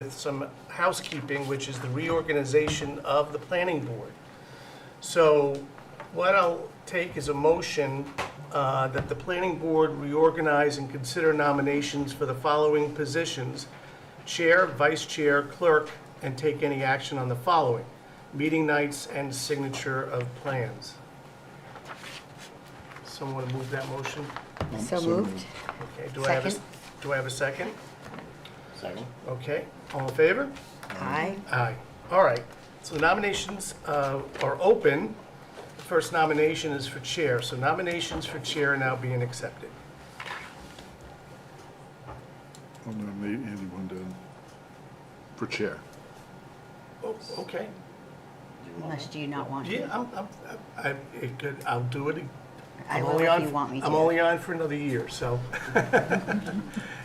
some housekeeping, which is the reorganization of the planning board. So what I'll take is a motion that the planning board reorganize and consider nominations for the following positions: chair, vice chair, clerk, and take any action on the following: meeting nights and signature of plans. Someone want to move that motion? So moved. Okay, Second. do I have a second? Second. Okay, all in favor? Aye. Aye. All right, so the nominations are open. The first nomination is for chair, so nominations for chair are now being accepted. I'll nominate Andy Wendell for chair. Oh, okay. Unless do you not want to? Yeah, I'll do it. I I'm will only if on- you want me to. I'm only on for another year, so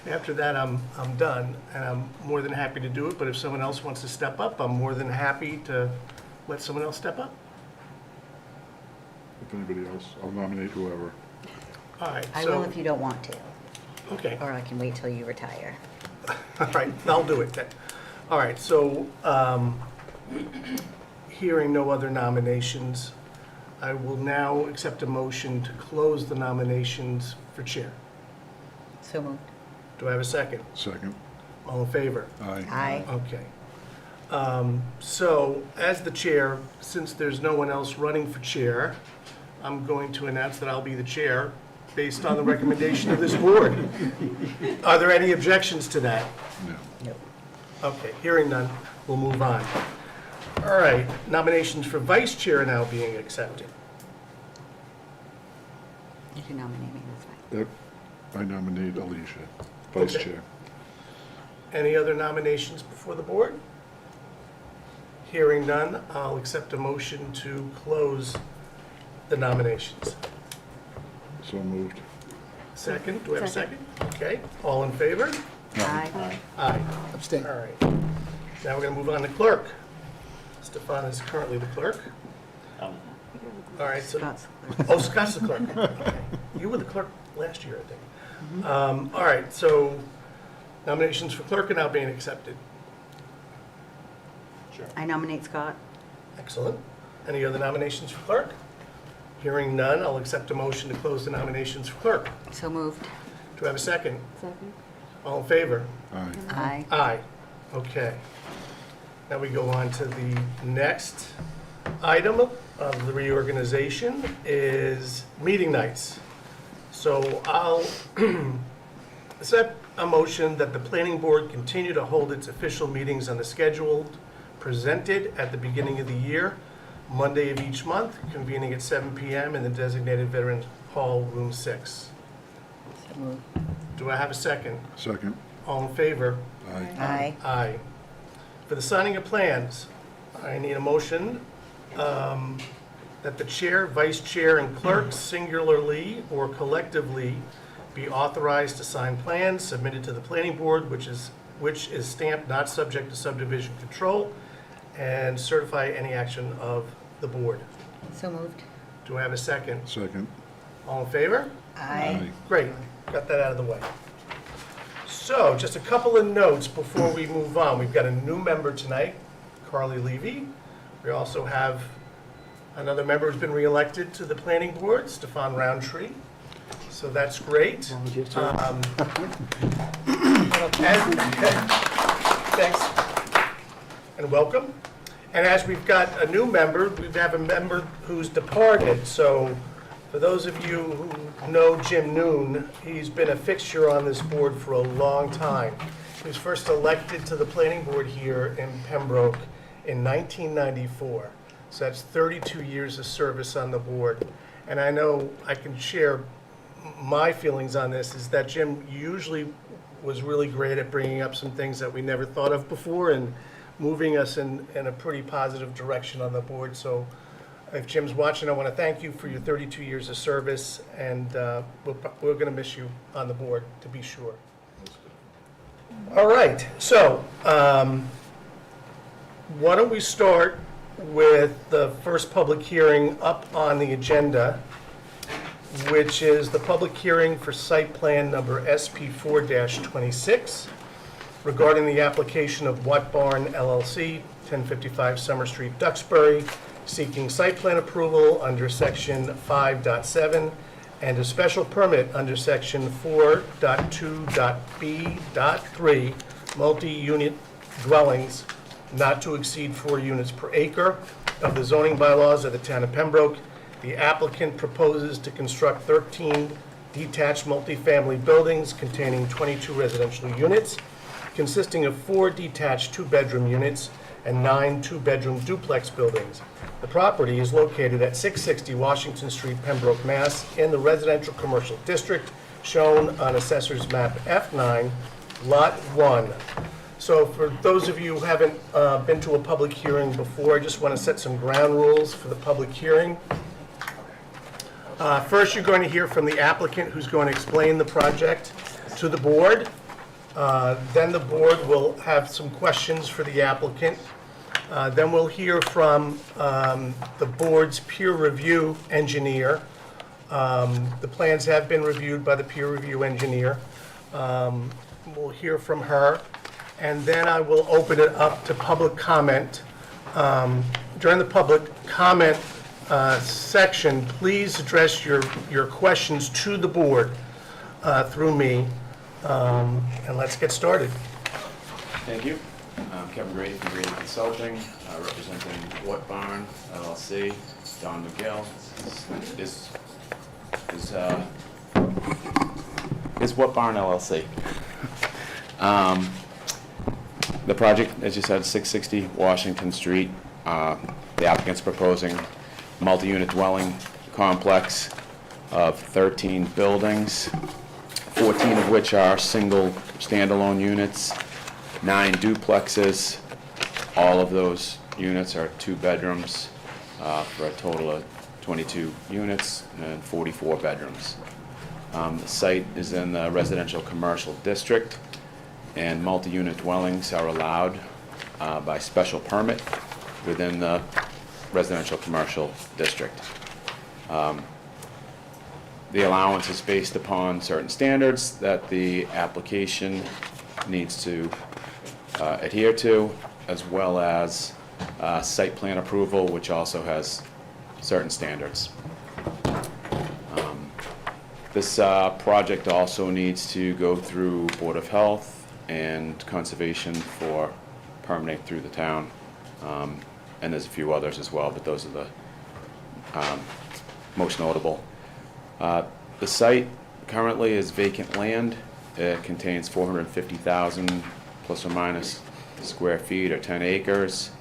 after that, I'm done, and I'm more than happy to do it, but if someone else wants to step up, I'm more than happy to let someone else step up. If anybody else, I'll nominate whoever. All right, I will so, if you don't want to, okay. or I can wait till you retire. All right, I'll do it then. All right, so, hearing no other nominations, I will now accept a motion to close the nominations for chair. So moved. Do I have a second? Second. All in favor? Aye. Aye. Okay. So, as the chair, since there's no one else running for chair, I'm going to announce that I'll be the chair based on the recommendation of this board. Are there any objections to that? No. Nope. Okay, hearing none, we'll move on. All right, nominations for vice chair are now being accepted. You can nominate me, that's fine. That, I nominate Alicia, vice Okay. chair. Any other nominations before the board? Hearing none, I'll accept a motion to close the nominations. So moved. Second, do I have a second? Okay, all in favor? Aye. Aye. Abstain. All right. Now we're going to move on to clerk. Stefan is currently the clerk. All right, so, Scott's oh, Scott's the clerk. Okay. You were the clerk last year, I think. All right, so nominations for clerk are now being accepted. I nominate Scott. Excellent. Any other nominations for clerk? Hearing none, I'll accept a motion to close the nominations for clerk. So moved. Do I have a second? Second. All in favor? Aye. Aye. Aye. Okay. Now we go on to the next item of the reorganization is meeting nights. So I'll set a motion that the planning board continue to hold its official meetings on the schedule presented at the beginning of the year, Monday of each month, convening at 7 p.m. in the designated Veterans Hall, Room 6. So moved. Do I have a second? Second. All in favor? Aye. Aye. Aye. For the signing of plans, I need a motion that the chair, vice chair, and clerk singularly or collectively be authorized to sign plans submitted to the planning board, which is stamped not subject to subdivision control, and certify any action of the board. So moved. Do I have a second? Second. All in favor? Aye. Great, got that out of the way. So, just a couple of notes before we move on. We've got a new member tonight, Carly Levy. We also have another member who's been reelected to the planning board, Stefan Roundtree. So that's great. Thanks, and welcome. And as we've got a new member, we have a member who's departed. So for those of you who know Jim Noon, he's been a fixture on this board for a long time. He was first elected to the planning board here in Pembroke in 1994. So that's 32 years of service on the board. And I know I can share my feelings on this, is that Jim usually was really great at bringing up some things that we never thought of before and moving us in a pretty positive direction on the board. So if Jim's watching, I want to thank you for your 32 years of service, and we're going to miss you on the board, to be sure. All right, so why don't we start with the first public hearing up on the agenda, which is the public hearing for site plan number SP4-26. regarding the application of What Barn LLC, 1055 Summer Street, Duxbury, seeking site plan approval under section 5.7 and a special permit under section 4.2.b.3, multi-unit dwellings not to exceed 4 units per acre of the zoning bylaws of the town of Pembroke. The applicant proposes to construct 13 detached multifamily buildings containing 22 residential units, consisting of 4 detached 2-bedroom units and 9 2-bedroom duplex buildings. The property is located at 660 Washington Street, Pembroke, Mass., in the residential commercial district shown on Assessor's Map F9, Lot 1. So for those of you who haven't been to a public hearing before, I just want to set some ground rules for the public hearing. First, you're going to hear from the applicant, who's going to explain the project to the board. Then the board will have some questions for the applicant. Then we'll hear from the board's peer review engineer. The plans have been reviewed by the peer review engineer. We'll hear from her. And then I will open it up to public comment. During the public comment section, please address your questions to the board through me. And let's get started. Thank you. I'm Kevin Grady from Grady Consulting, representing What Barn LLC. Don McGill is What Barn LLC. The project, as you said, 660 Washington Street. The applicant's proposing multi-unit dwelling complex of 13 buildings, 14 of which are single standalone units, 9 duplexes. All of those units are 2 bedrooms for a total of 22 units and 44 bedrooms. The site is in the residential commercial district, and multi-unit dwellings are allowed by special permit within the residential commercial district. The allowance is based upon certain standards that the application needs to adhere to, as well as site plan approval, which also has certain standards. This project also needs to go through Board of Health and Conservation for permitting through the town. And there's a few others as well, but those are the most notable. The site currently is vacant land. It contains 450,000 plus or minus square feet, or 10 acres.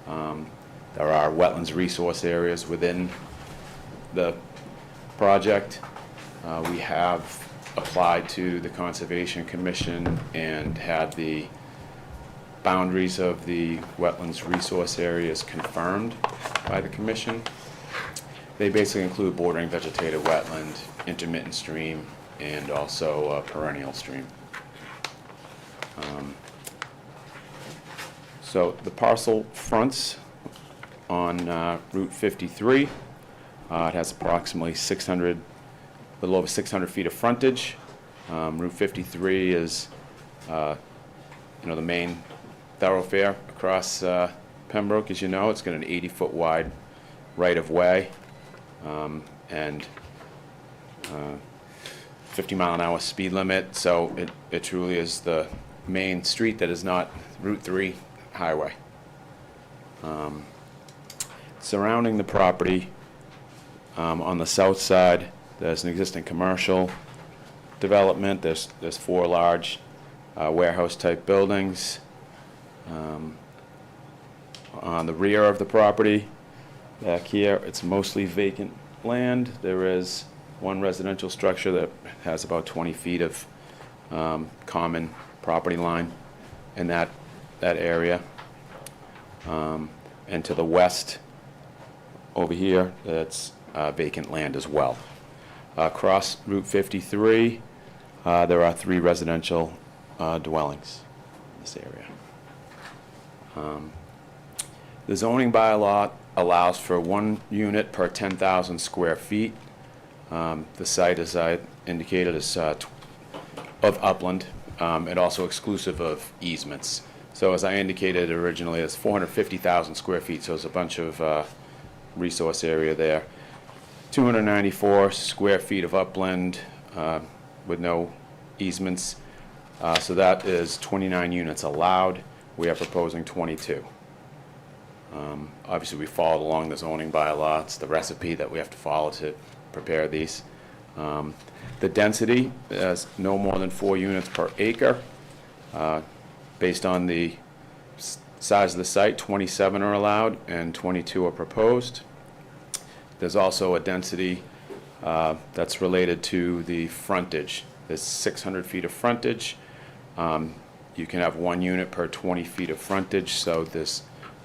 There are wetlands resource areas within the project. We have applied to the Conservation Commission and had the boundaries of the wetlands resource areas confirmed by the commission. They basically include bordering vegetated wetland, intermittent stream, and also a perennial stream. So the parcel fronts on Route 53. It has approximately a little over 600 feet of frontage. Route 53 is the main thoroughfare across Pembroke. As you know, it's got an 80-foot wide right-of-way and 50-mile-an-hour speed limit. So it truly is the main street that is not Route 3 highway. Surrounding the property, on the south side, there's an existing commercial development. There's 4 large warehouse-type buildings. On the rear of the property, back here, it's mostly vacant land. There is 1 residential structure that has about 20 feet of common property line in that area. And to the west, over here, that's vacant land as well. Across Route 53, there are 3 residential dwellings in this area. The zoning bylaw allows for 1 unit per 10,000 square feet. The site, as I indicated, is of upland and also exclusive of easements. So as I indicated originally, it's 450,000 square feet, so it's a bunch of resource area there. 294 square feet of upland with no easements. So that is 29 units allowed. We are proposing 22. Obviously, we followed along the zoning bylaw. It's the recipe that we have to follow to prepare these. The density is no more than 4 units per acre. Based on the size of the site, 27 are allowed and 22 are proposed. There's also a density that's related to the frontage. There's 600 feet of frontage. You can have 1 unit per 20 feet of frontage, so there's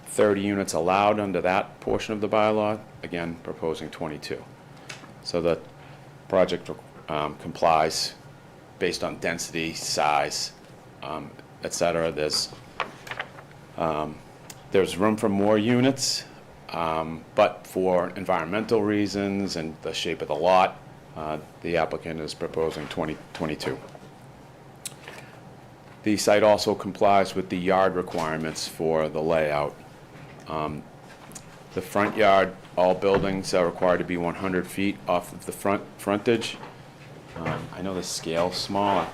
30 units allowed under that portion of the bylaw, again, proposing 22. So the project complies based on density, size, et cetera. There's room for more units, but for environmental reasons and the shape of the lot, the applicant is proposing 22. The site also complies with the yard requirements for the layout. The front yard, all buildings are required to be 100 feet off of the frontage. I know the scale's small.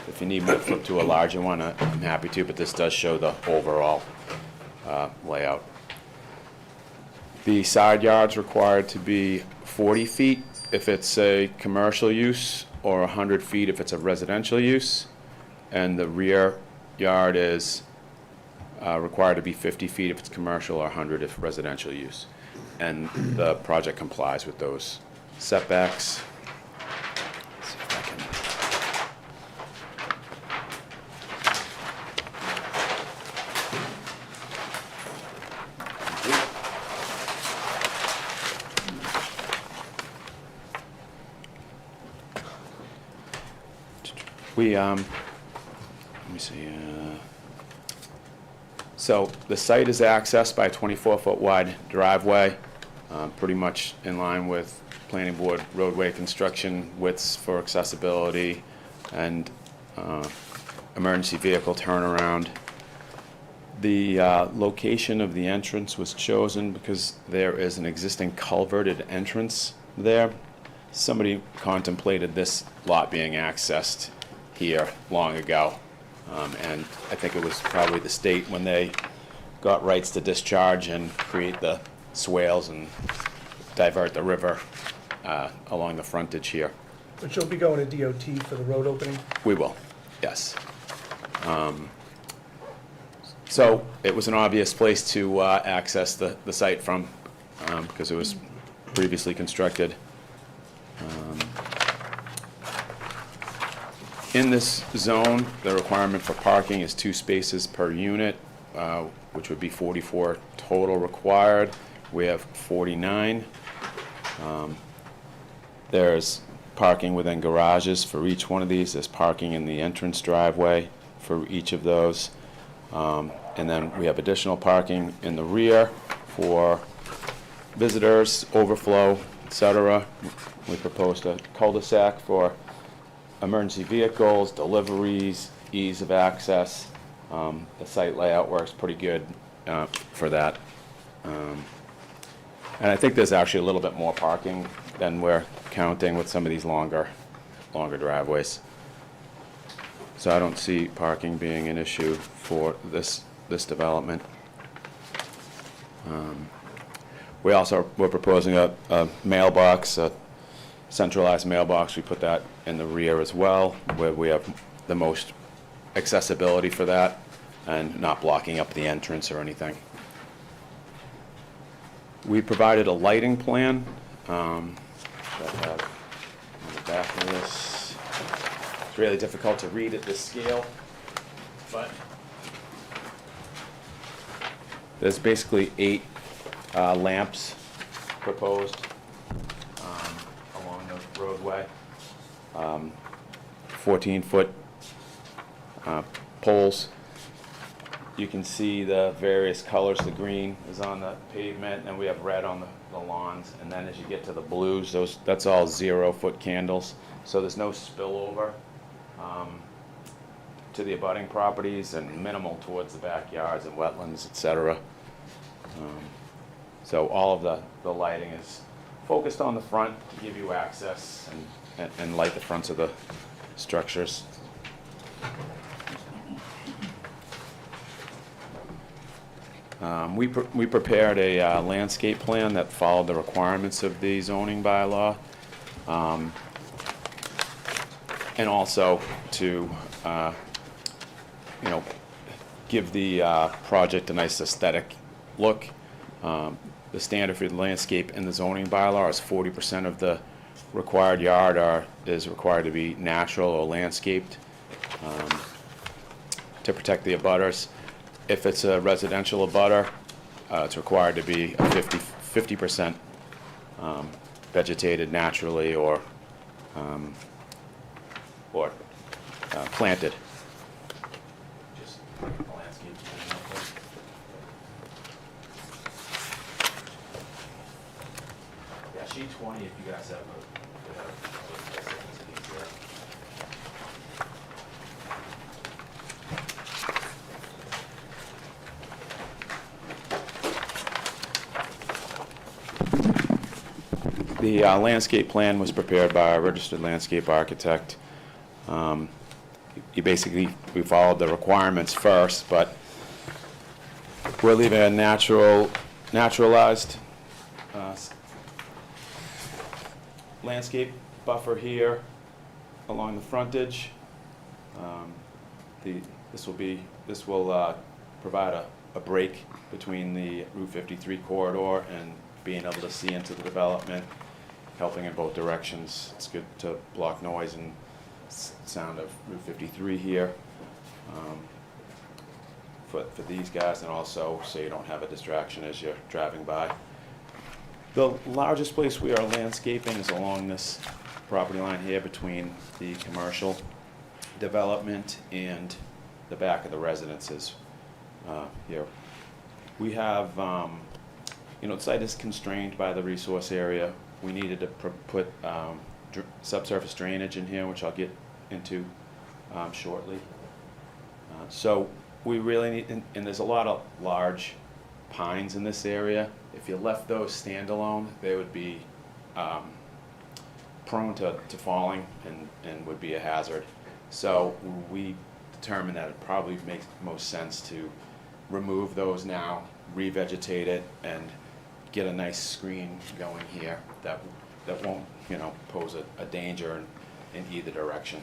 If you need me to flip to a larger one, I'm happy to, but this does show the overall layout. The side yard's required to be 40 feet if it's a commercial use, or 100 feet if it's a residential use. And the rear yard is required to be 50 feet if it's commercial, or 100 if residential use. And the project complies with those setbacks. Let's see if I can- let me see. So the site is accessed by a 24-foot wide driveway, pretty much in line with planning board roadway construction widths for accessibility and emergency vehicle turnaround. The location of the entrance was chosen because there is an existing culverted entrance there. Somebody contemplated this lot being accessed here long ago. And I think it was probably the state when they got rights to discharge and create the swales and divert the river along the frontage here. But you'll be going to DOT for the road opening? We will, yes. So it was an obvious place to access the site from because it was previously constructed. In this zone, the requirement for parking is 2 spaces per unit, which would be 44 total required. We have 49. There's parking within garages for each one of these. There's parking in the entrance driveway for each of those. And then we have additional parking in the rear for visitors, overflow, etc. We proposed a cul-de-sac for emergency vehicles, deliveries, ease of access. The site layout works pretty good for that. And I think there's actually a little bit more parking than we're counting with some of these longer driveways. So I don't see parking being an issue for this development. We're proposing a mailbox, a centralized mailbox. We put that in the rear as well, where we have the most accessibility for that and not blocking up the entrance or anything. We provided a lighting plan that I have on the back of this. It's really difficult to read at this scale, but there's basically 8 lamps proposed along the roadway. 14-foot poles. You can see the various colors. The green is on the pavement, and we have red on the lawns. And then as you get to the blues, that's all 0-foot candles. So there's no spillover to the abutting properties and minimal towards the backyards and wetlands, et cetera. So all of the lighting is focused on the front to give you access and light the fronts of the structures. We prepared a landscape plan that followed the requirements of the zoning bylaw, and also to give the project a nice aesthetic look. The standard for the landscape in the zoning bylaw is 40% of the required yard is required to be natural or landscaped to protect the abutters. If it's a residential abutter, it's required to be a 50% vegetated naturally or planted. Just a landscape. Yeah, sheet 20 if you guys have a. The landscape plan was prepared by a registered landscape architect. We followed the requirements first, but we're leaving a naturalized landscape buffer here along the frontage. This will provide a break between the Route 53 corridor and being able to see into the development, helping in both directions. It's good to block noise and sound of Route 53 here for these guys, and also so you don't have a distraction as you're driving by. The largest place we are landscaping is along this property line here between the commercial development and the back of the residences here. We have, the site is constrained by the resource area. We needed to put subsurface drainage in here, which I'll get into shortly. So we really need, and there's a lot of large pines in this area. If you left those standalone, they would be prone to falling and would be a hazard. So we determined that it probably makes most sense to remove those now, revegetate it, and get a nice screen going here that won't, pose a danger in either direction.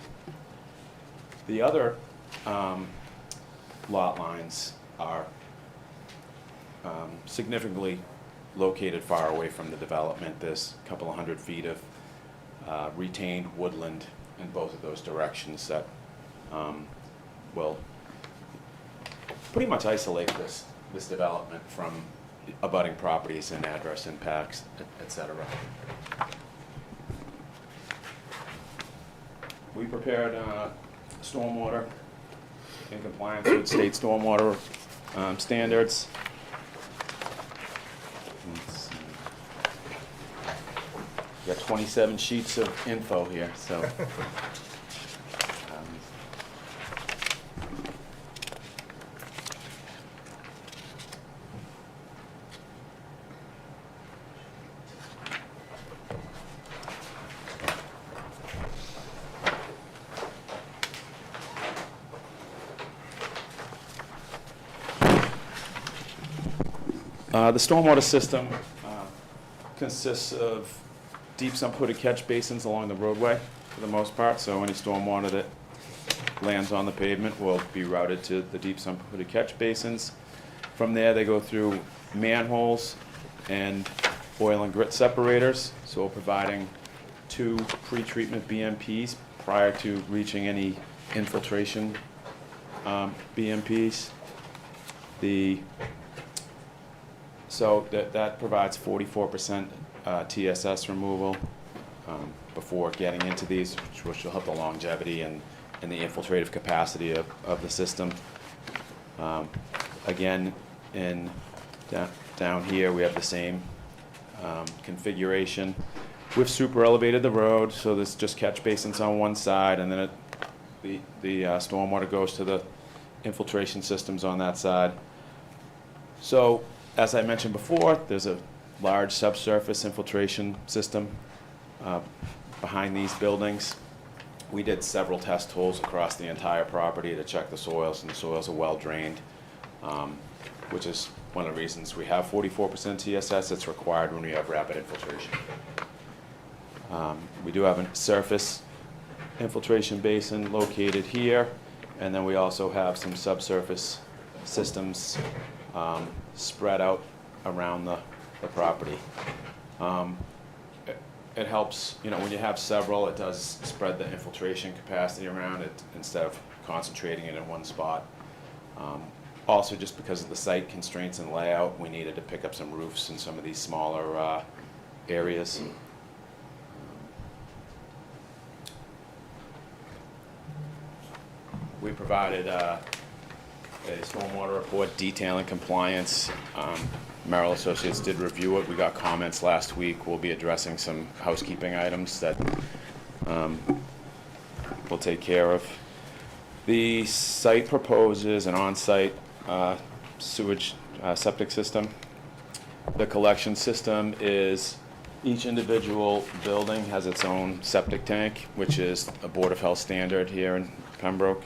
The other lot lines are significantly located far away from the development. There's a couple of 100 feet of retained woodland in both of those directions that will pretty much isolate this development from abutting properties and adverse impacts, et cetera. We prepared stormwater in compliance with state stormwater standards. Let's see. We got 27 sheets of info here, so. The stormwater system consists of deep sump hooded catch basins along the roadway for the most part, so any stormwater that lands on the pavement will be routed to the deep sump hooded catch basins. From there, they go through manholes and oil and grit separators, so we're providing 2 pre-treatment BMPs prior to reaching any infiltration BMPs. So that provides 44% TSS removal before getting into these, which will help the longevity and the infiltrative capacity of the system. Again, down here we have the same configuration. We've super elevated the road, so there's just catch basins on one side, and then The stormwater goes to the infiltration systems on that side. So, as I mentioned before, there's a large subsurface infiltration system behind these buildings. We did several test holes across the entire property to check the soils, and the soils are well drained, which is one of the reasons we have 44% TSS. It's required when we have rapid infiltration. We do have a surface infiltration basin located here, and then we also have some subsurface systems spread out around the property. It helps, when you have several, it does spread the infiltration capacity around it instead of concentrating it in one spot. Also, just because of the site constraints and layout, we needed to pick up some roofs in some of these smaller areas. We provided a stormwater report detailing compliance. Merrill Associates did review it. We got comments last week. We'll be addressing some housekeeping items that we'll take care of. The site proposes an on-site sewage septic system. The collection system is each individual building has its own septic tank, which is a Board of Health standard here in Pembroke.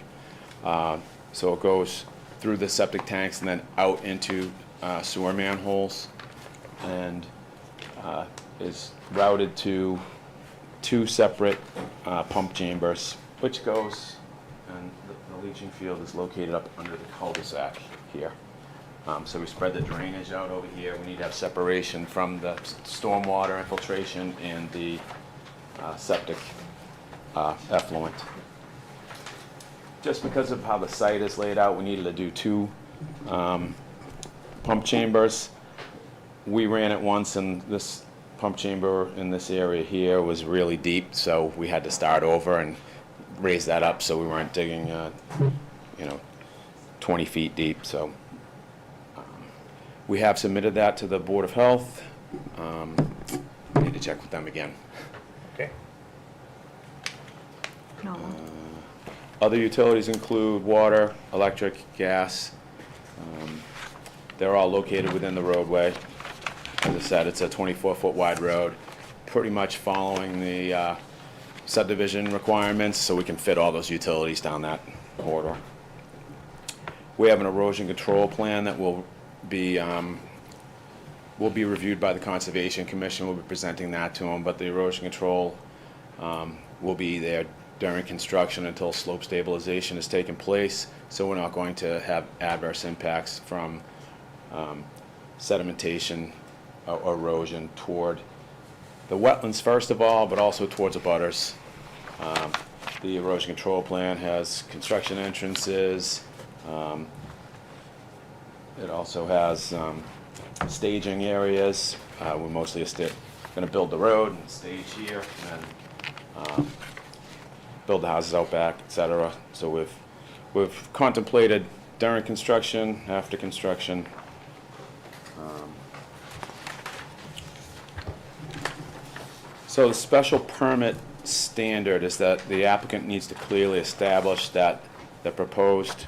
So it goes through the septic tanks and then out into sewer manholes, and is routed to 2 separate pump chambers, which goes, and the leaching field is located up under the cul-de-sac here. So we spread the drainage out over here. We need to have separation from the stormwater infiltration and the septic effluent. Just because of how the site is laid out, we needed to do 2 pump chambers. We ran it once, and this pump chamber in this area here was really deep, so we had to start over and raise that up so we weren't digging 20 feet deep. So we have submitted that to the Board of Health. I need to check with them again. Okay. No. Other utilities include water, electric, gas. They're all located within the roadway. As I said, it's a 24-foot wide road, pretty much following the subdivision requirements, so we can fit all those utilities down that corridor. We have an erosion control plan that will be reviewed by the Conservation Commission. We'll be presenting that to them, but the erosion control will be there during construction until slope stabilization has taken place, so we're not going to have adverse impacts from sedimentation or erosion toward the wetlands first of all, but also towards the butters. The erosion control plan has construction entrances. It also has staging areas. We're mostly going to build the road and stage here, and then build the houses out back, etc. So we've contemplated during construction, after construction. So the special permit standard is that the applicant needs to clearly establish that the proposed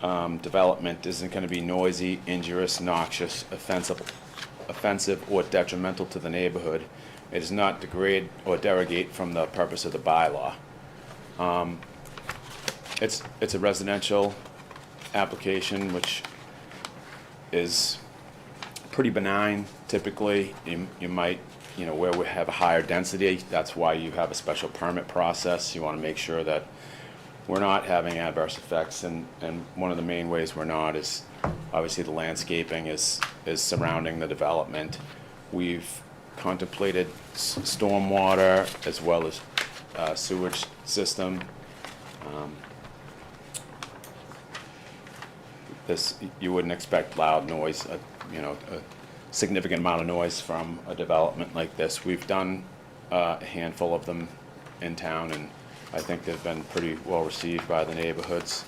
development isn't going to be noisy, injurious, noxious, offensive, or detrimental to the neighborhood. It does not degrade or derogate from the purpose of the bylaw. It's a residential application, which is pretty benign. Typically, you might, where we have a higher density, that's why you have a special permit process. You want to make sure that we're not having adverse effects, and one of the main ways we're not is obviously the landscaping is surrounding the development. We've contemplated stormwater as well as sewage system. You wouldn't expect loud noise, a significant amount of noise from a development like this. We've done a handful of them in town, and I think they've been pretty well received by the neighborhoods.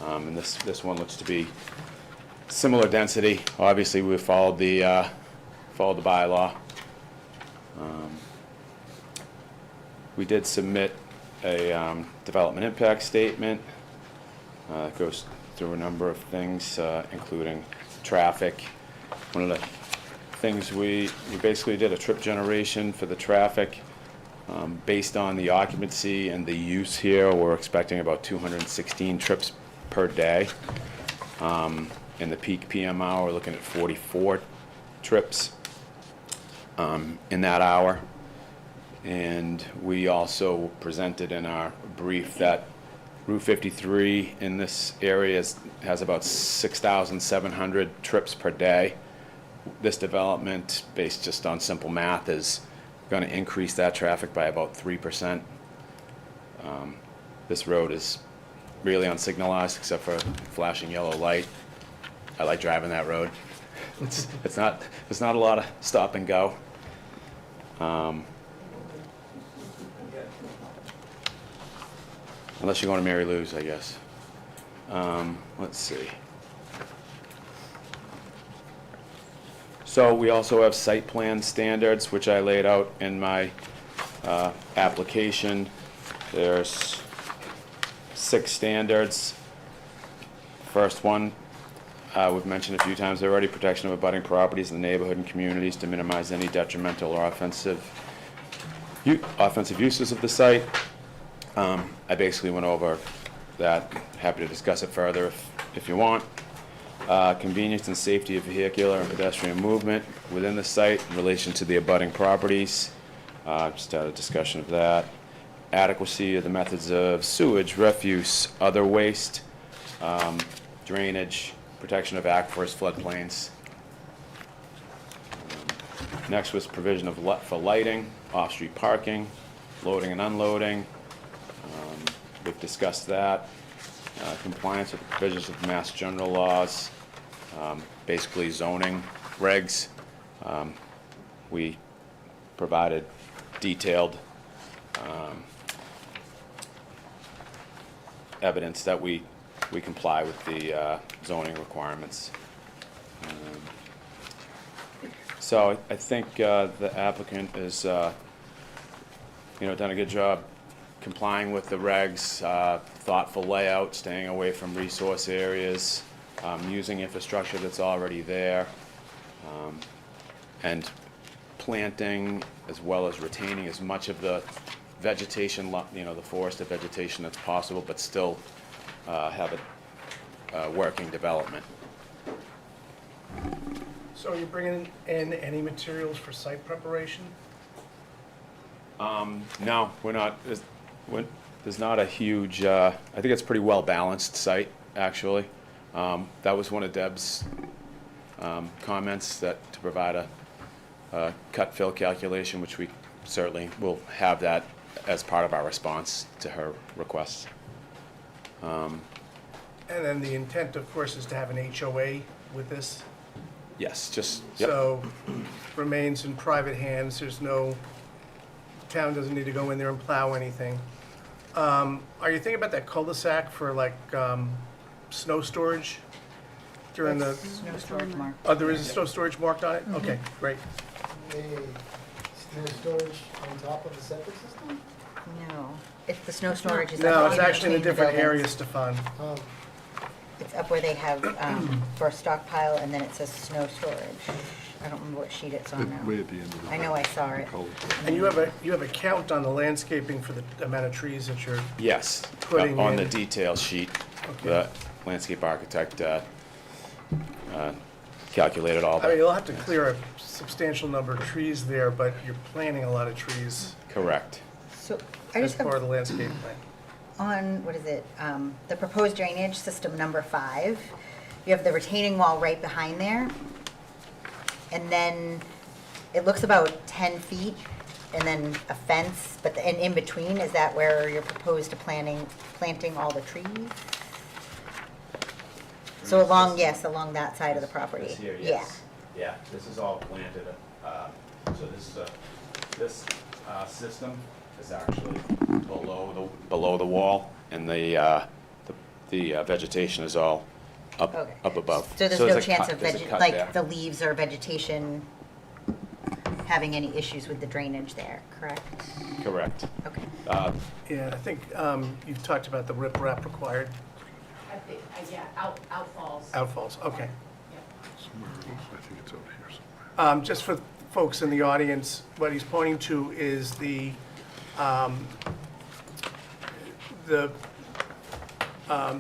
And this one looks to be similar density. Obviously, we followed the bylaw. We did submit a development impact statement. It goes through a number of things, including traffic. One of the things we basically did a trip generation for the traffic. Based on the occupancy and the use here, we're expecting about 216 trips per day. In the peak PM hour, we're looking at 44 trips in that hour. And we also presented in our brief that Route 53 in this area has about 6,700 trips per day. This development, based just on simple math, is going to increase that traffic by about 3%. This road is really unsignalized except for flashing yellow light. I like driving that road. There's not a lot of stop and go. Unless you're going to Mary Lou's, I guess. Let's see. So we also have site plan standards, which I laid out in my application. There's 6 standards. First one, we've mentioned a few times already, protection of abutting properties in the neighborhood and communities to minimize any detrimental or offensive uses of the site. I basically went over that. Happy to discuss it further if you want. Convenience and safety of vehicular and pedestrian movement within the site in relation to the abutting properties. Just had a discussion of that. Adequacy of the methods of sewage, refuse, other waste, drainage, protection of aquifers, floodplains. Next was provision of for lighting, off-street parking, loading and unloading. We've discussed that. Compliance with the provisions of Mass General laws, basically zoning regs. We provided detailed evidence that we comply with the zoning requirements. So I think the applicant has done a good job complying with the regs, thoughtful layout, staying away from resource areas, using infrastructure that's already there, and planting as well as retaining as much of the vegetation, the forested vegetation that's possible, but still have a working development. So are you bringing in any materials for site preparation? No, we're not. There's not a huge, I think it's a pretty well-balanced site, actually. That was one of Deb's comments, that to provide a cut-fill calculation, which we certainly will have that as part of our response to her requests. And then the intent, of course, is to have an HOA with this? Yes, yep. So remains in private hands, town doesn't need to go in there and plow anything. Are you thinking about that cul-de-sac for like snow storage during the, Snow storage mark. oh, there is a snow storage marked on it? Okay, great. Snow storage on top of the septic system? No, if the snow storage is. No, up it's actually in a between the different area, buildings. Stefan. It's up where they have for a stockpile, and then it says snow storage. I don't remember what sheet it's on now. Way at the end of the. I know I saw it. And you have a count on the landscaping for the amount of trees that you're, Yes, Putting on the in- detail sheet, Okay. the landscape architect calculated all I mean, that. you'll have to clear a substantial number of trees there, but you're planting a lot of trees Correct. So I as just part of have the landscape plan. on, what is it, the proposed drainage system number 5, you have the retaining wall right behind there. And then it looks about 10 feet, and then a fence, and in between, is that where you're proposed to planting all the trees? So along that side of the property? This here, Yeah. yes. Yeah, this is all planted, so this system is actually below the wall, and the vegetation is all Okay. up above. So there's there's no a chance cut- of, there's a cut like, there. the leaves or vegetation having any issues with the drainage there, correct? Correct. Okay. Yeah, I think you've talked about the riprap required I think, yeah, outfalls. outfalls. Okay. Somewhere else. I think it's out here somewhere. Just for folks in the audience, what he's pointing to is the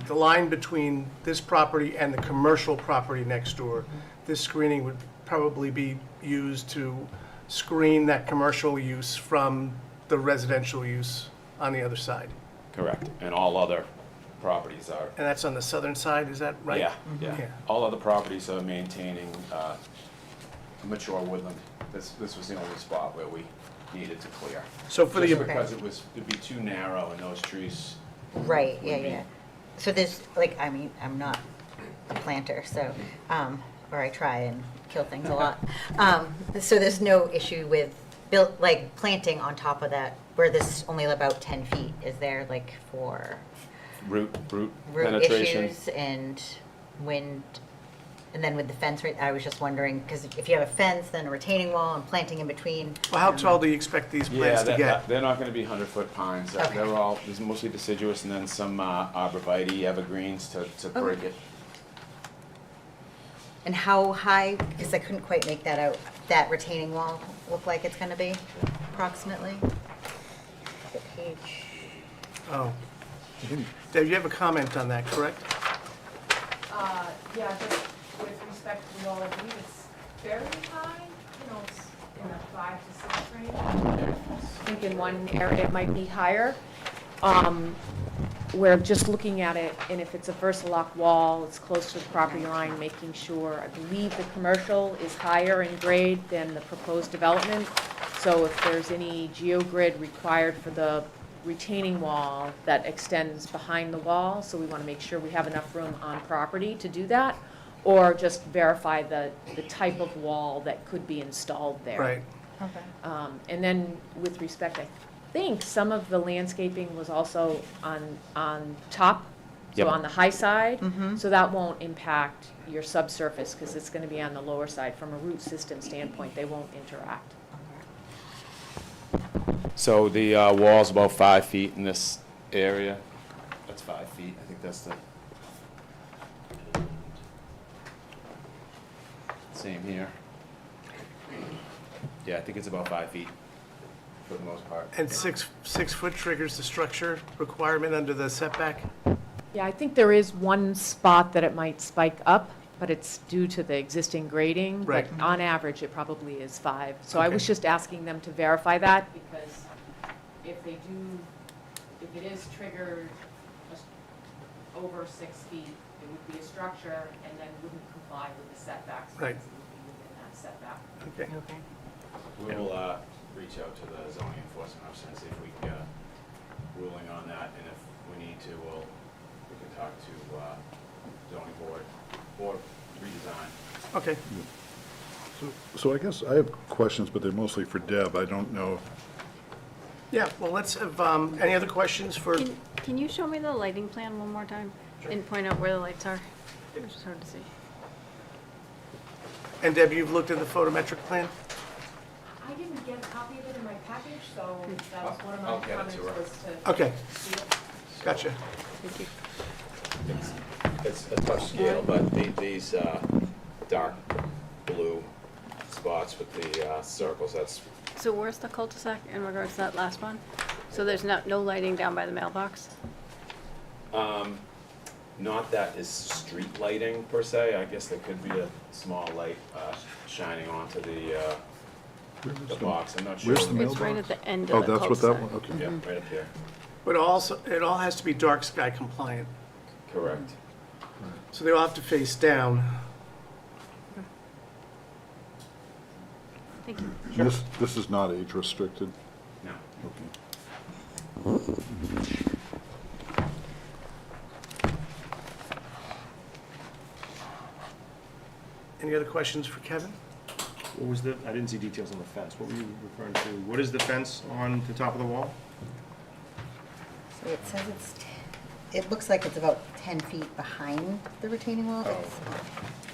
line between this property and the commercial property next door. This screening would probably be used to screen that commercial use from the residential use on the other side. Correct. And all other properties are. And that's on the southern side, is that right? Yeah, yeah. Yeah. All other properties are maintaining mature woodland. This was the only spot where we needed to clear. So for Just the, because it'd be too narrow and those trees. Right, yeah, would be- yeah. So there's, like, I mean, I'm not a planter, so, or I try and kill things a lot. So there's no issue with planting on top of that, where this only about 10 feet, is there, like, for Root root penetration. issues and wind? And then with the fence, right, I was just wondering, because if you have a fence, then a retaining wall and planting in between. well, how tall do you expect these Yeah, plants to get? they're not gonna be 100-foot pines. Okay. They're all, there's mostly deciduous and then some arborvitae, evergreens to break it. And how high, because I couldn't quite make that out, that retaining wall look like it's gonna be approximately? The page. Oh. Deb, you have a comment on that, correct? Yeah, just with respect to the wall, I believe it's fairly high, it's in the 5 to 6 range. I think in one area it might be higher. We're just looking at it, and if it's a Versalock wall, it's close to the property line, making sure, I believe the commercial is higher in grade than the proposed development. So if there's any geogrid required for the retaining wall that extends behind the wall, so we want to make sure we have enough room on property to do that, or just verify the type of wall that could be installed there. Right. Okay. And then with respect, I think some of the landscaping was also on top, so Yep. on the high side. Mhm. So that won't impact your subsurface, because it's going to be on the lower side. From a root system standpoint, they won't interact. So the wall's about 5 feet in this area. That's 5 feet. I think that's the same here. Yeah, I think it's about 5 feet for the most part. And 6 foot triggers the structure requirement under the setback? Yeah, I think there is one spot that it might spike up, but it's due to the existing grading. Right. But on average, it probably is 5. So I Okay. was just asking them to verify that, because if they do, if it is triggered over 6 feet, it would be a structure and then wouldn't comply with the setbacks. Right. Because it would be within that setback. Okay. Okay. We'll reach out to the zoning enforcement officer and see if we can get a ruling on that, and if we need to, we can talk to zoning board or redesign. Okay. So I guess I have questions, but they're mostly for Deb. I don't know. Yeah, well, let's have, any other questions for, Can you show me the lighting plan one more time? And point out where the lights are? It's just hard to see. and Deb, you've looked at the photometric plan? I didn't get a copy of it in my package, so that was one of I'll my get it comments to her. was to Okay, see it. gotcha. Thank you. It's a tough scale, but these dark blue spots with the circles, that's, So where's the cul-de-sac in regards to that last one? So there's no lighting down by the mailbox? not that is street lighting per se. I guess there could be a small light shining onto the box. I'm not sure. Where's the It's right mailbox? at the end Oh, of the that's what that cul-de-sac. one, okay. Yeah, right up here. But also, it all has to be dark sky compliant, Correct. so they all have to face down. Thank you. This is not age restricted? No. Okay. Any other questions for Kevin? What was the, I didn't see details on the fence. What were you referring to? What is the fence on the top of the wall? So it says it's it looks like it's about 10 feet behind the retaining wall.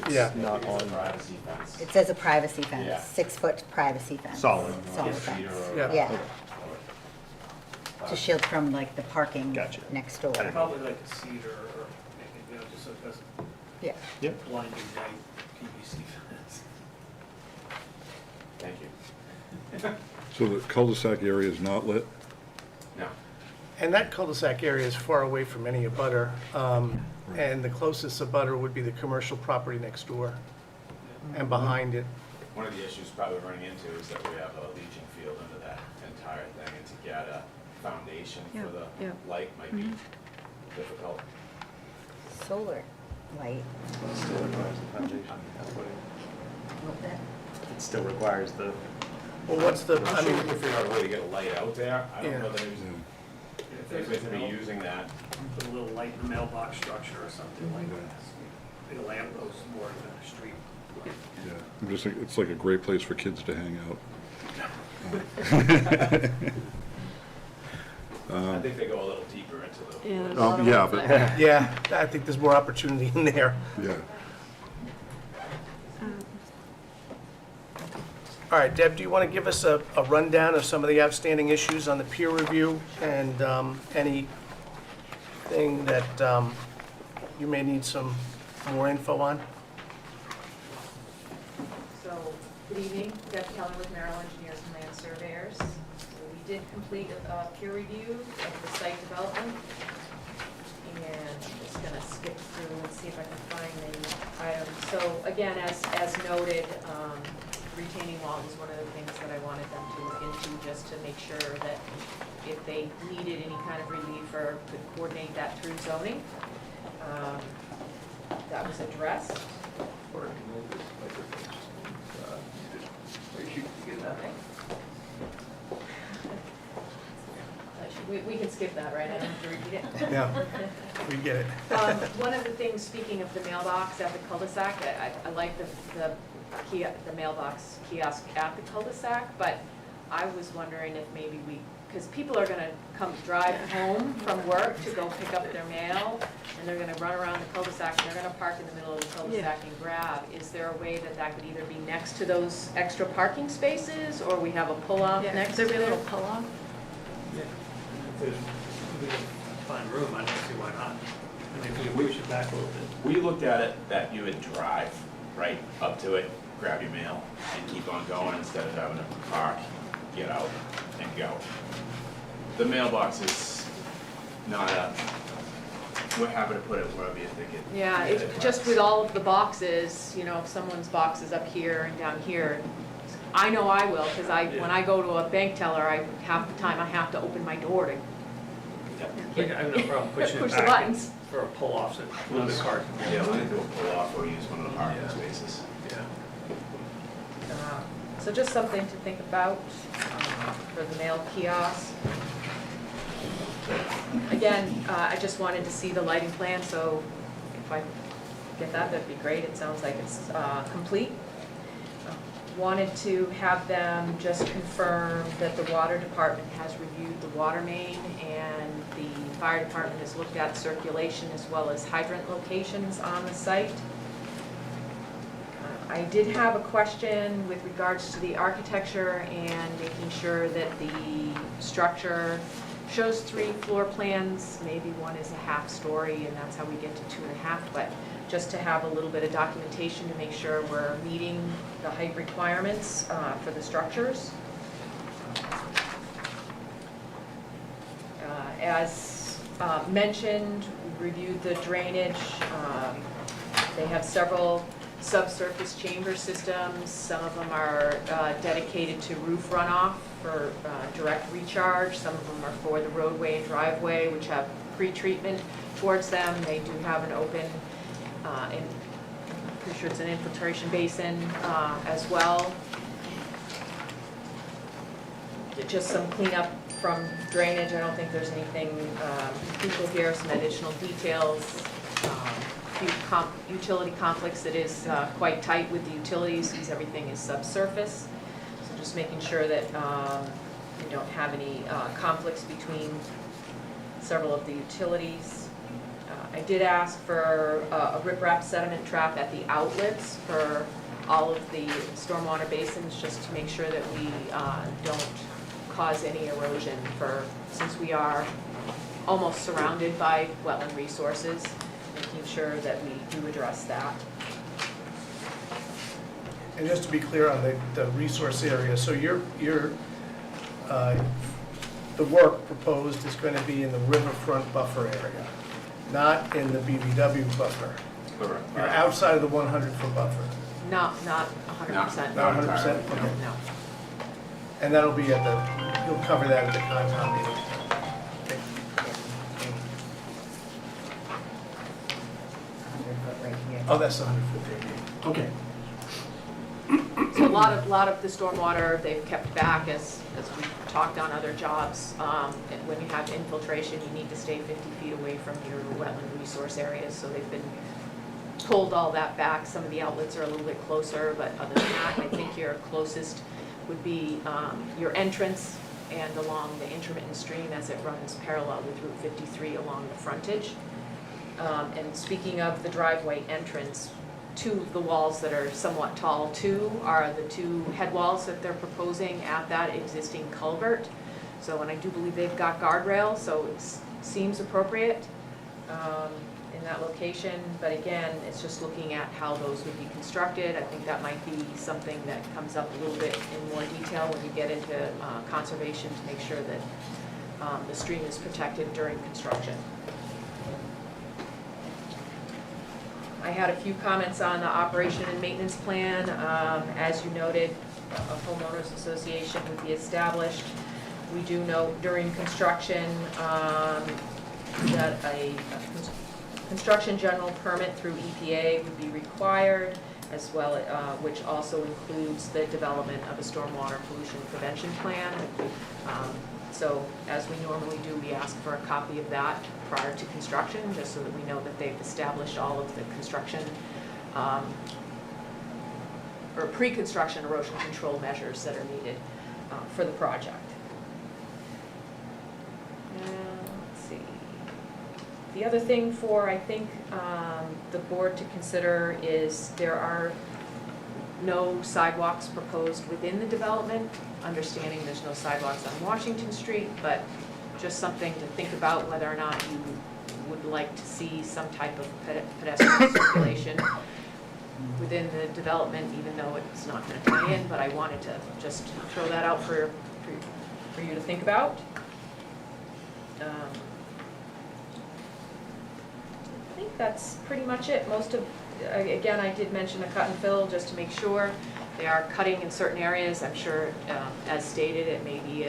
Yeah. Not on, Privacy fence. It says a privacy fence, Yeah. 6-foot privacy fence. Solid. Solid Feet fence. or- Yeah. Yeah, to shield from like the parking Gotcha. next door. Probably like a cedar or, you know, just so it doesn't Yeah. Yep. blind you white PVC fence. Thank you. So the cul-de-sac area is not lit? No. And that cul-de-sac area is far away from any abutter, and the closest abutter would be the commercial property next door and behind it. One of the issues probably running into is that we have a leaching field under that entire thing, and to get a foundation for Yeah, the yeah. light might be difficult. Solar light. still requires the foundation. It still requires the, Well, what's the, I I'm sure we mean, can figure out a way to get a light out there. I Yeah. don't know that if they could be using that. Put a little light in the mailbox structure or something like that. A lamp post more than a street. Yeah. I'm just thinking, it's like a great place for kids to hang out. I think they go a little deeper into the. Yeah, woods. there's a lot of Yeah, woods but- there. yeah, I think there's more opportunity in there. Yeah. All right, Deb, do you want to give us a rundown of some of the outstanding issues on the peer review and anything that you may need some more info on? So, good evening, Deb Keller with Merrill Engineers and Land Surveyors. So we did complete a peer review of the site development. And I'm just gonna skip through and see if I can find the items. So again, as noted, retaining wall was one of the things that I wanted them to look into, just to make sure that if they needed any kind of relief or could coordinate that through zoning, that was addressed. We can skip that, right? I don't have to repeat it. Yeah, we get it. One of the things, speaking of the mailbox at the cul-de-sac, I like the mailbox kiosk at the cul-de-sac, but I was wondering if maybe because people are gonna come drive home from work to go pick up their mail, and they're gonna run around the cul-de-sac, and they're gonna park in the middle of the cul-de-sac and grab. Is there a way that could either be next to those extra parking spaces, or we have a pull-off Yeah, next could to there be a it? little pull-off? Yeah. If we can find room, I don't see why not. I mean, if we push it back a little bit. We looked at it that you would drive right up to it, grab your mail, and keep on going instead of having to park, get out, and go. The mailbox is not we're happy to put it wherever you think it. Yeah, it it's just works. with all of the boxes, you know, if someone's box is up here and down here, I know I will, because when I go to a bank teller, half the time I have to open my door to I have no problem pushing push it the back buttons. for a pull-off, so another car can Yeah, get we on. can do a pull-off or use one of the parking Yeah. spaces. Yeah. So just something to think about for the mail kiosk. Again, I just wanted to see the lighting plan, so if I get that, that'd be great. It sounds like it's complete. Wanted to have them just confirm that the water department has reviewed the water main, and the fire department has looked at circulation as well as hydrant locations on the site. I did have a question with regards to the architecture and making sure that the structure shows 3 floor plans. Maybe one is a half story, and that's how we get to 2.5, but just to have a little bit of documentation to make sure we're meeting the height requirements for the structures. As mentioned, we reviewed the drainage. They have several subsurface chamber systems. Some of them are dedicated to roof runoff for direct recharge. Some of them are for the roadway and driveway, which have pre-treatment towards them. They do have an open, I'm pretty sure it's an infiltration basin as well. Just some cleanup from drainage. I don't think there's anything crucial here. Some additional details. Utility complex that is quite tight with the utilities, because everything is subsurface. So just making sure that we don't have any conflicts between several of the utilities. I did ask for a riprap sediment trap at the outlets for all of the stormwater basins, just to make sure that we don't cause any erosion since we are almost surrounded by wetland resources, making sure that we do address that. And just to be clear on the resource area, so the work proposed is going to be in the riverfront buffer area, not in the BVW buffer. Correct. You're outside of the 100-foot buffer. Not 100%. Not 100%? Okay. No. And that'll be you'll cover that at the Concom meeting. Okay. 100-foot right here. Oh, that's the 100-foot area. Okay. So a lot of the stormwater they've kept back as we talked on other jobs. And when you have infiltration, you need to stay 50 feet away from your wetland resource areas. So they've been pulled all that back. Some of the outlets are a little bit closer, but other than that, I think your closest would be your entrance and along the intermittent stream as it runs parallel with Route 53 along the frontage. And speaking of the driveway entrance, two of the walls that are somewhat tall too are the two head walls that they're proposing at that existing culvert. So, and I do believe they've got guardrails, so it seems appropriate in that location. But again, it's just looking at how those would be constructed. I think that might be something that comes up a little bit in more detail when you get into conservation to make sure that the stream is protected during construction. I had a few comments on the operation and maintenance plan. As you noted, a homeowners association would be established. We do note during construction that a construction general permit through EPA would be required, as well, which also includes the development of a stormwater pollution prevention plan. So as we normally do, we ask for a copy of that prior to construction, just so that we know that they've established all of the construction or pre-construction erosion control measures that are needed for the project. Let's see. The other thing for, I think, the board to consider is there are no sidewalks proposed within the development, understanding there's no sidewalks on Washington Street, but just something to think about whether or not you would like to see some type of pedestrian circulation within the development, even though it's not going to tie in, but I wanted to just throw that out for you to think about. I think that's pretty much it. Most of, again, I did mention a cut and fill just to make sure. They are cutting in certain areas. I'm sure, as stated, it may be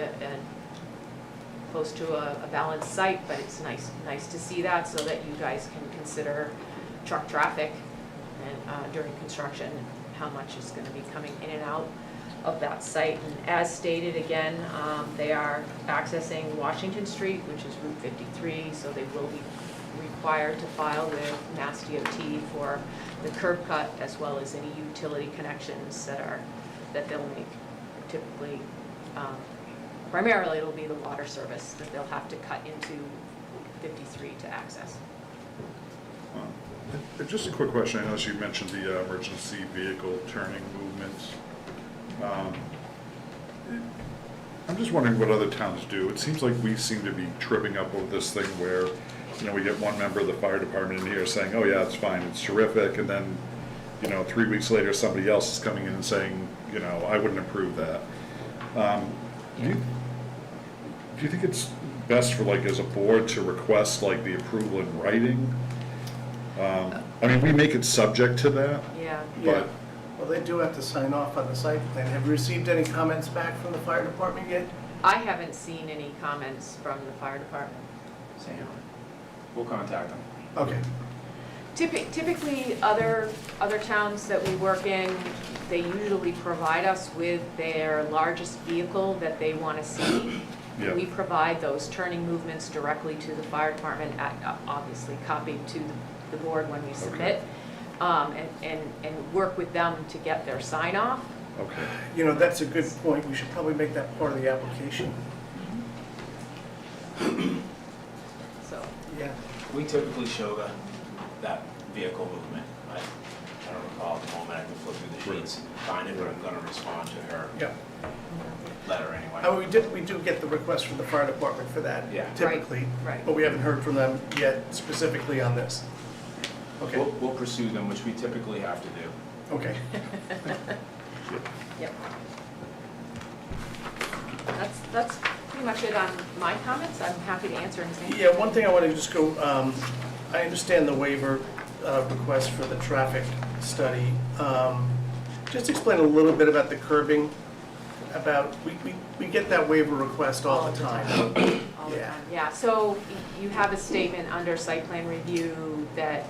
close to a balanced site, but it's nice to see that so that you guys can consider truck traffic and during construction and how much is going to be coming in and out of that site. And as stated again, they are accessing Washington Street, which is Route 53, so they will be required to file with Mass DOT for the curb cut as well as any utility connections that they'll make. Typically, primarily it'll be the water service that they'll have to cut into 53 to access. Just a quick question. I know you mentioned the emergency vehicle turning movements. I'm just wondering what other towns do. It seems like we seem to be tripping up over this thing where, you know, we get one member of the fire department in here saying, oh yeah, it's fine, it's terrific, and then, you know, 3 weeks later, somebody else is coming in and saying, you know, I wouldn't approve that. Do you think it's best for, like, as a board to request, like, the approval in writing? I mean, we make it subject to that, Yeah. but, Well, they do have to sign off on the site plan. Have you received any comments back from the fire department yet? I haven't seen any comments from the fire department. Sam, we'll contact them. Okay. Typically, other towns that we work in, they usually provide us with their largest vehicle that they want to see. Yeah. We provide those turning movements directly to the fire department, obviously copied to the board when we submit, and work with them to get their sign off. okay. You know, that's a good point. We should probably make that part of the application. So, Yeah. We typically show that vehicle movement. I don't recall at the moment, I can flip through the sheets and find it, but I'm gonna respond to her Yeah. letter anyway. Oh, we do get the request from the fire department for that Yeah. typically. Right. But we haven't heard from them yet specifically on this. Okay, We'll pursue them, which we typically have to do. okay. Yep. That's pretty much it on my comments. I'm happy to answer anything. Yeah, one thing I want to just go, I understand the waiver request for the traffic study. Just explain a little bit about the curbing, we get that waiver request all the time. All the Yeah. time, yeah. So you have a statement under site plan review that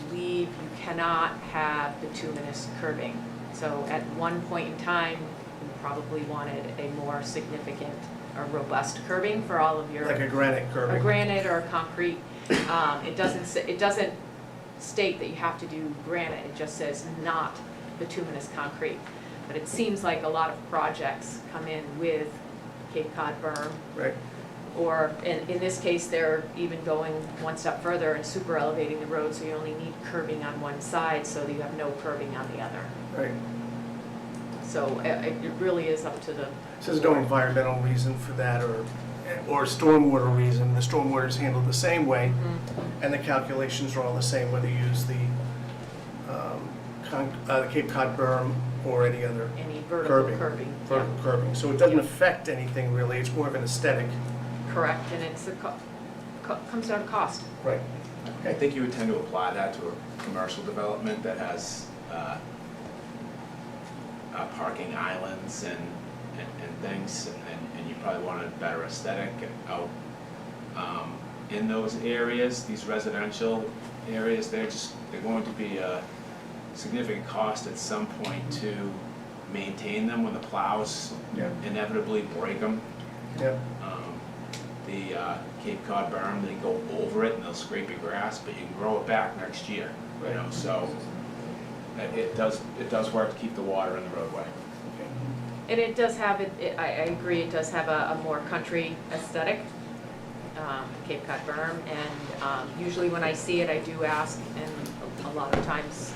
believe you cannot have bituminous curbing. So at one point in time, you probably wanted a more significant or robust curbing for all of your. Like a granite A curbing. granite or a concrete. It doesn't state that you have to do granite, it just says not bituminous concrete. But it seems like a lot of projects come in with Cape Cod berm, Right, or in this case, they're even going one step further and super elevating the road, so you only need curbing on one side, so that you have no curbing on the other. right. So it really is up to the. So there's no environmental reason for that or stormwater reason. The stormwater is handled the same way and the calculations are all the same whether you use the Cape Cod berm or any other Any vertical curbing. Yeah. vertical curbing. So it doesn't affect anything really, it's more of an aesthetic. Correct, and it's comes down to cost. Right. I think you would tend to apply that to a commercial development that has parking islands and things, and you probably want a better aesthetic out in those areas. These residential areas, they're going to be a significant cost at some point to maintain them when the plows Yeah. inevitably break them. Yeah. The Cape Cod berm, they go over it and they'll scrape your grass, but you can grow it back next year, you know, so it does work to keep the water in the roadway. And it does have, I agree, it does have a more country aesthetic, Cape Cod berm, and usually when I see it, I do ask, and a lot of times,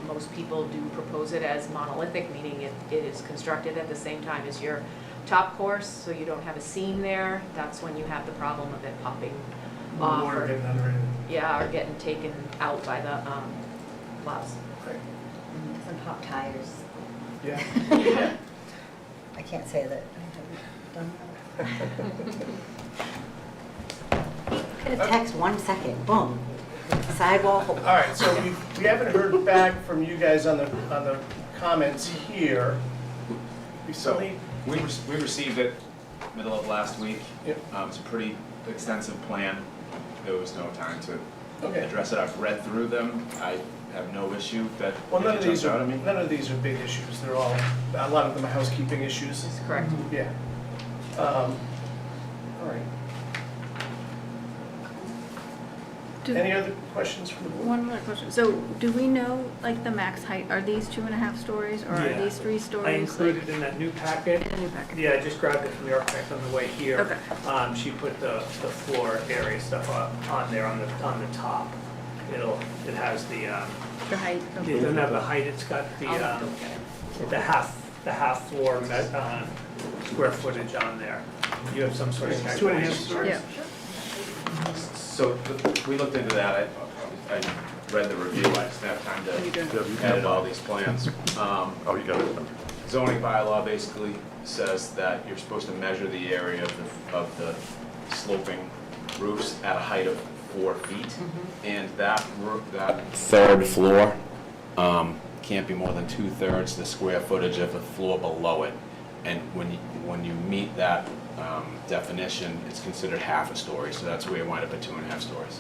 most people do propose it as monolithic, meaning it is constructed at the same time as your top course, so you don't have a seam there. That's when you have the problem of it popping off, Water or, getting under it. yeah, or getting taken out by the plows. Right. Some pop tires. Yeah. I can't say that I haven't done that. Could have text 1 second, boom, sidewall. All right, so we haven't heard back from you guys on the comments here. We So, certainly, we received it middle of last week. Yep. It's a pretty extensive plan. There was no time to okay. address it. I've read through them. I have no issue that Well, none of jumps these out are, at me. none of these are big issues. They're all, a lot of them are housekeeping issues. That's correct. Yeah. All right. Any other questions from the board? One more question. So do we know, like, the max height? Are these 2.5 stories or are Yeah. these 3 I stories? included in that new packet. In the new packet? Yeah, I just grabbed it from the architect on the way here. Okay. She put the floor area stuff on there on the top. It has the, The height? it doesn't have the height, it's got I'll look at it. the half floor square footage on there. You have some sort of calculation. Yeah. So we looked into that. I read the review. I just didn't have time to edit all these plans. Oh, you got it. Zoning bylaw basically says that you're supposed to measure the area of the sloping roofs at a height of 4 feet. And that third floor can't be more than 2/3 the square footage of the floor below it. And when you meet that definition, it's considered half a story, so that's where you wind up at 2.5 stories.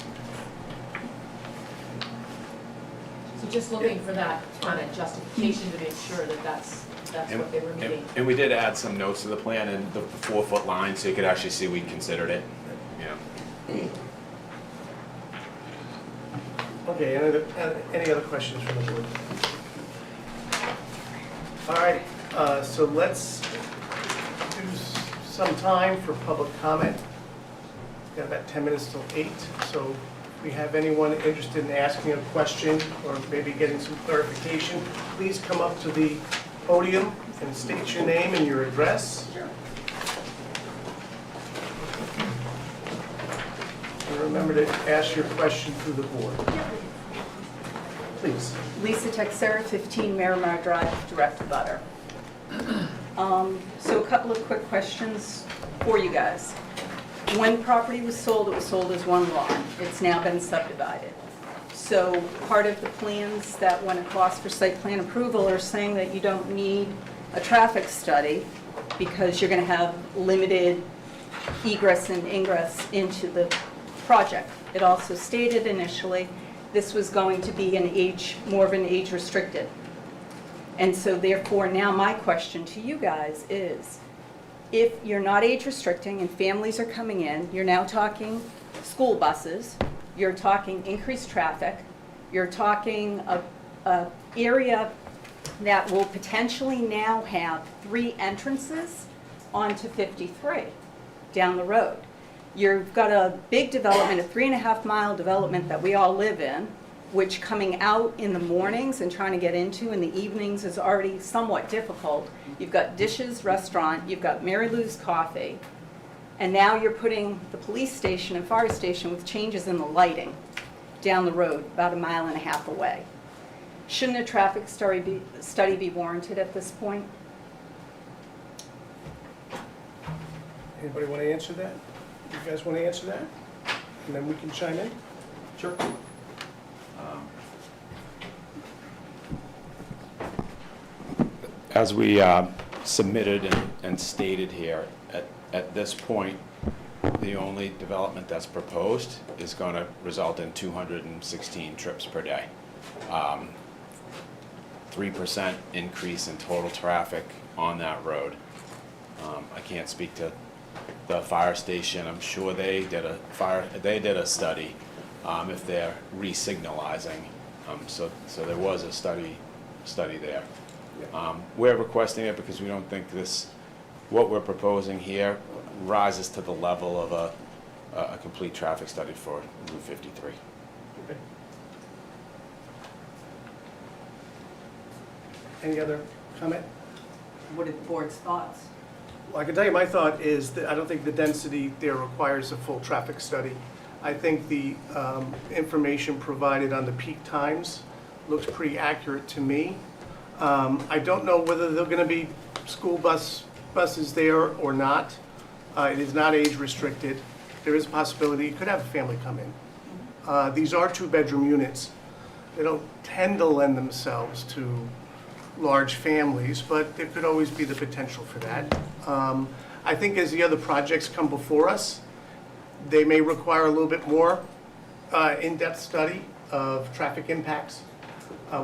So just looking for that kind of justification to make sure that that's what they were meeting. And we did add some notes to the plan and the 4-foot line, so you could actually see we considered it. Yeah. Okay, any other questions from the board? All right, so let's do some time for public comment. Got about 10 minutes till 8, so if we have anyone interested in asking a question or maybe getting some clarification, please come up to the podium and state your name and your address. And remember to ask your question through the board. Please. Lisa Texera, 15 Miramar Drive, direct abutter. So a couple of quick questions for you guys. When property was sold, it was sold as one lot. It's now been subdivided. So part of the plans that went across for site plan approval are saying that you don't need a traffic study because you're going to have limited egress and ingress into the project. It also stated initially this was going to be more of an age restricted. And so therefore now my question to you guys is, if you're not age restricting and families are coming in, you're now talking school buses, you're talking increased traffic, you're talking a area that will potentially now have 3 entrances onto 53 down the road. You've got a big development, a 3.5-mile development that we all live in, which coming out in the mornings and trying to get into in the evenings is already somewhat difficult. You've got Dishes Restaurant, you've got Mary Lou's Coffee, and now you're putting the police station and fire station with changes in the lighting down the road, about 1.5 miles away. Shouldn't a traffic study be warranted at this point? Anybody want to answer that? You guys want to answer that? And then we can chime in? Sure. As we submitted and stated here, at this point, the only development that's proposed is going to result in 216 trips per day. 3% increase in total traffic on that road. I can't speak to the fire station. I'm sure they did a study if they're re-signalizing. So there was a study there. We're requesting it because we don't think what we're proposing here rises to the level of a complete traffic study for Route 53. Okay. Any other comment? What are the board's thoughts? Well, I can tell you my thought is that I don't think the density there requires a full traffic study. I think the information provided on the peak times looks pretty accurate to me. I don't know whether there are going to be school buses there or not. It is not age restricted. There is a possibility you could have a family come in. These are 2-bedroom units. They don't tend to lend themselves to large families, but there could always be the potential for that. I think as the other projects come before us, they may require a little bit more in-depth study of traffic impacts.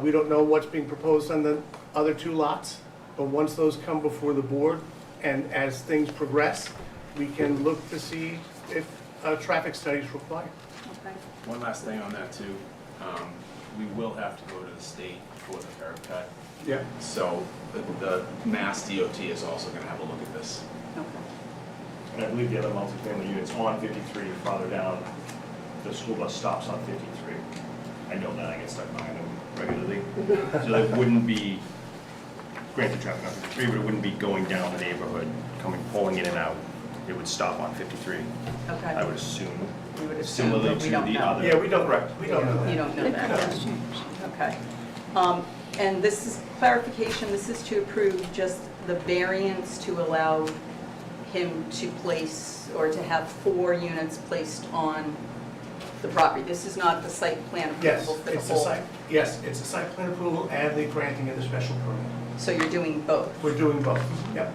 We don't know what's being proposed on the other 2 lots, but once those come before the board and as things progress, we can look to see if a traffic study is required. Okay. One last thing on that too. We will have to go to the state for the curb cut. Yeah. So the Mass DOT is also going to have a look at this. Okay. And I believe the other multifamily units on 53 farther down, the school bus stops on 53. I know that, I get stuck behind them regularly. So that wouldn't be, granted traffic on 53, but it wouldn't be going down the neighborhood, pulling in and out. It would stop on 53, Okay. I would assume. You would assume, Similarly but we to don't the know. other. Yeah, we don't know that. You don't know that. Okay. And this is clarification, this is to approve just the variance to allow him to place or to have 4 units placed on the property. This is not the site plan Yes, approval for the it's a whole. site, yes, it's a site plan approval and the granting of the special permit. So you're doing both? We're doing both, yep,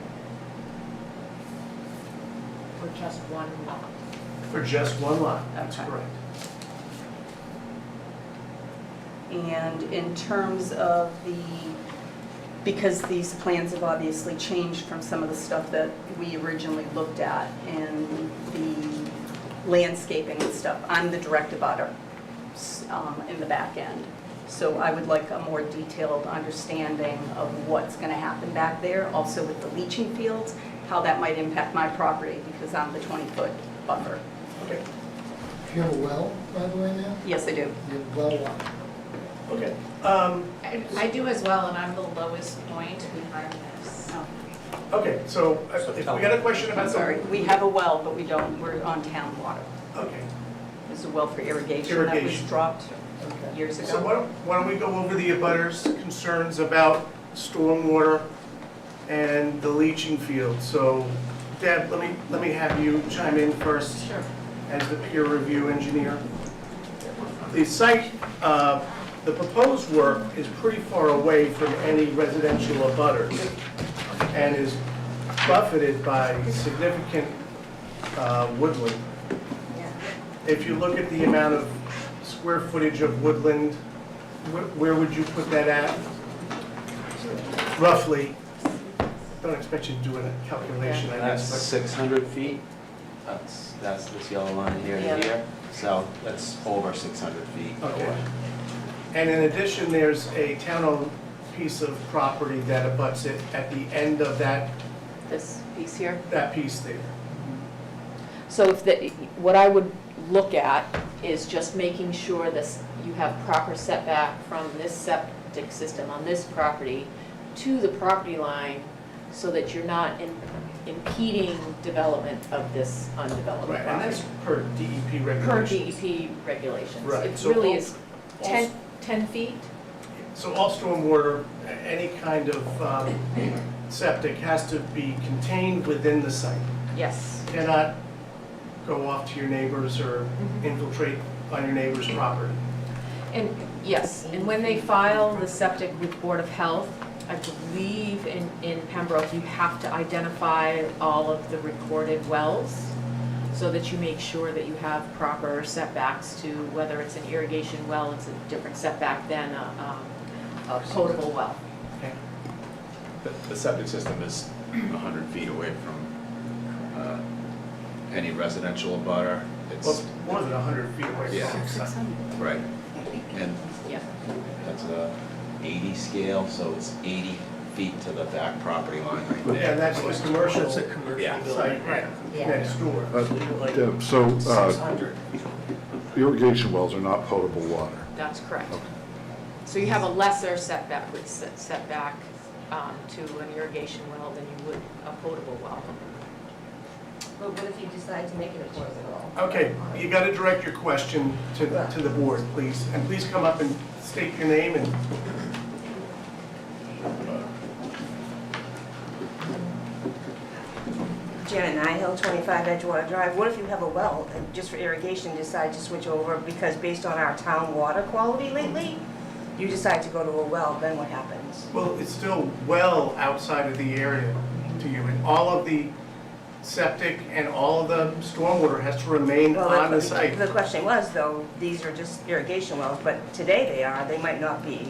For just one lot. for just one lot, that's Okay. correct. And in terms of because these plans have obviously changed from some of the stuff that we originally looked at and the landscaping and stuff, I'm the direct abutter in the back end. So I would like a more detailed understanding of what's going to happen back there, also with the leaching fields, how that might impact my property because I'm the 20-foot buffer. Okay. Do you have a well, by the way, now? Yes, I do. You have well water. Okay. I do as well, and I'm the lowest point behind this. Okay, so if we got a question about I'm the... sorry, we have a well, but we're on town water. Okay. There's a well for irrigation that was Irrigation. dropped Okay. years So ago. why don't we go over the abutters' concerns about stormwater and the leaching field? So Deb, let me have you chime in first. Sure. As the peer review engineer. The site, the proposed work is pretty far away from any residential abutters and is buffeted by significant woodland. If you look at the amount of square footage of woodland, where would you put that at? Roughly. Don't expect you to do a calculation, I That's guess. 600 feet. That's this yellow line here Yeah. to here. So that's over 600 feet Okay. away. And in addition, there's a town-owned piece of property that abuts it at the end of that This piece here. piece there. So what I would look at is just making sure this, you have proper setback from this septic system on this property to the property line so that you're not impeding development of this undeveloped Right, and that's property. per DEP Per regulations. DEP regulations. Right, It so really all- is 10 feet. So all stormwater, any kind of septic has to be contained within the site. Yes. Cannot go off to your neighbors or infiltrate on your neighbor's property. And, yes, and when they file the septic with Board of Health, I believe in Pembroke, you have to identify all of the recorded wells so that you make sure that you have proper setbacks to, whether it's an irrigation well, it's a different setback than a potable well. Okay. The septic system is 100 feet away from any residential abutter. Well, It's, it's more than 100 feet away Yeah. from the site. right. And Yeah. that's a 80 scale, so it's 80 feet to the back property line right there. And that's the commercial That's a commercial Yeah. building. site Yeah. next door. Deb, so 600. irrigation wells are not potable water. That's correct. So you have a lesser setback to an irrigation well than you would a potable well. But what if you decide to make it a portable? Okay, you got to direct your question to the board, please. And please come up and state your name and... Janet Nihill, 25 Edgewater Drive. What if you have a well and just for irrigation decide to switch over because based on our town water quality lately, you decide to go to a well, then what happens? Well, it's still well outside of the area to you, and all of the septic and all of the stormwater has to remain on the site. The question was though, these are just irrigation wells, but today they might not be.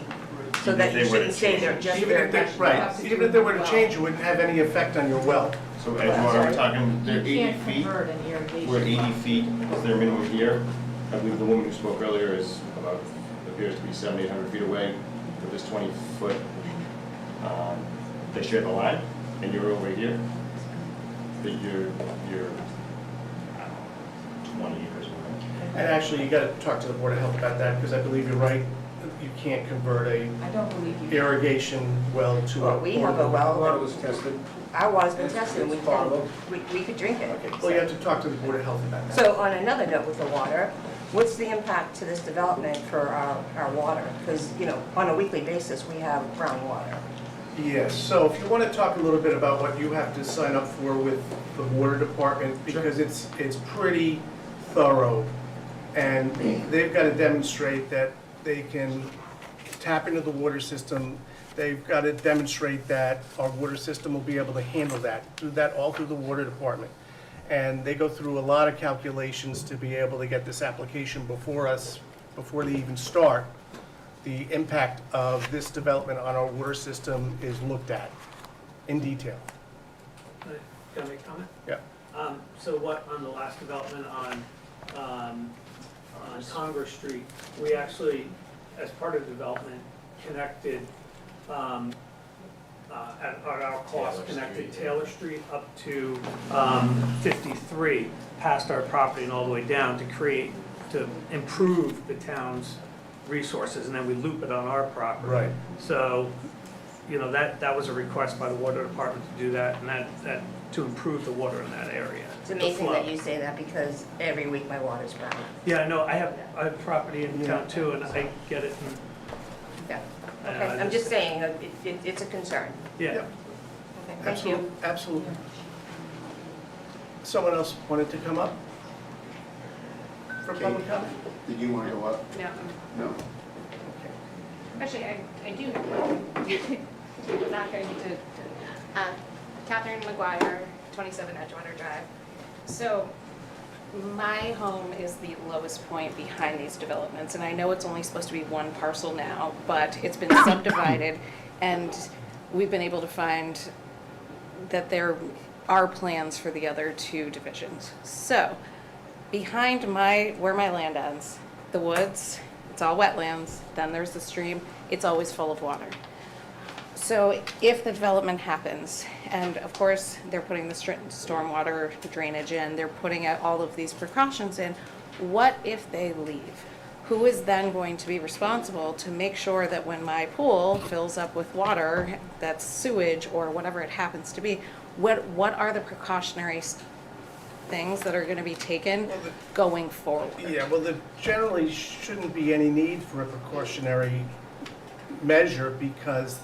So that you shouldn't say they're just Even if they, irrigation right, wells. even if they were to change, it wouldn't have any effect on your well. So Edgewater, we're talking, they're You 80 can't feet. convert an irrigation We're 80 well. feet is their minimum here. I believe the woman who spoke earlier is about, appears to be 700-800 feet away with this 20-foot. They share the line, and you're over here. That you're, I don't know, 20 acres away. And actually, you got to talk to the Board of Health about that, because I believe you're right, you can't convert a I don't believe you. irrigation well to a... Well, we have a well. Water was tested. Our water's been tested and we Potable. we could drink it. Well, you have to talk to the Board of Health about that. So on another note with the water, what's the impact to this development for our water? Because, you know, on a weekly basis, we have brown water. Yes, so if you want to talk a little bit about what you have to sign up for with the water department, because it's pretty thorough. And they've got to demonstrate that they can tap into the water system. They've got to demonstrate that our water system will be able to handle that, do that all through the water department. And they go through a lot of calculations to be able to get this application before us, before they even start. The impact of this development on our water system is looked at in detail. Can I make a comment? Yeah. So what, on the last development on Congress Street, we actually, as part of the development, connected, at our cost, connected Taylor Street up to 53, past our property and all the way down to create to improve the town's resources, and then we loop it on our property. Right. So, you know, that was a request by the water department to do that, and that to improve the water in that area. It's amazing that you say that because every week my water's brown. Yeah, no, I have property in town too, and I get it, and, Yeah. and Okay, I I'm just saying, it's a concern. Yeah. Okay, thank you. Absolutely. Someone else wanted to come up for public comment? Did you want to go up? No, No. Actually, I do have one. Not going to, Catherine McGuire, 27 Edgewater Drive. So my home is the lowest point behind these developments, and I know it's only supposed to be one parcel now, but it's been subdivided, and we've been able to find that there are plans for the other two divisions. So behind where my land ends, the woods, it's all wetlands, then there's the stream, it's always full of water. So if the development happens, and of course, they're putting the stormwater drainage in, they're putting out all of these precautions in, what if they leave? Who is then going to be responsible to make sure that when my pool fills up with water, that's sewage or whatever it happens to be, what are the precautionary things that are gonna be taken going forward? Yeah, well, there generally shouldn't be any need for a precautionary measure because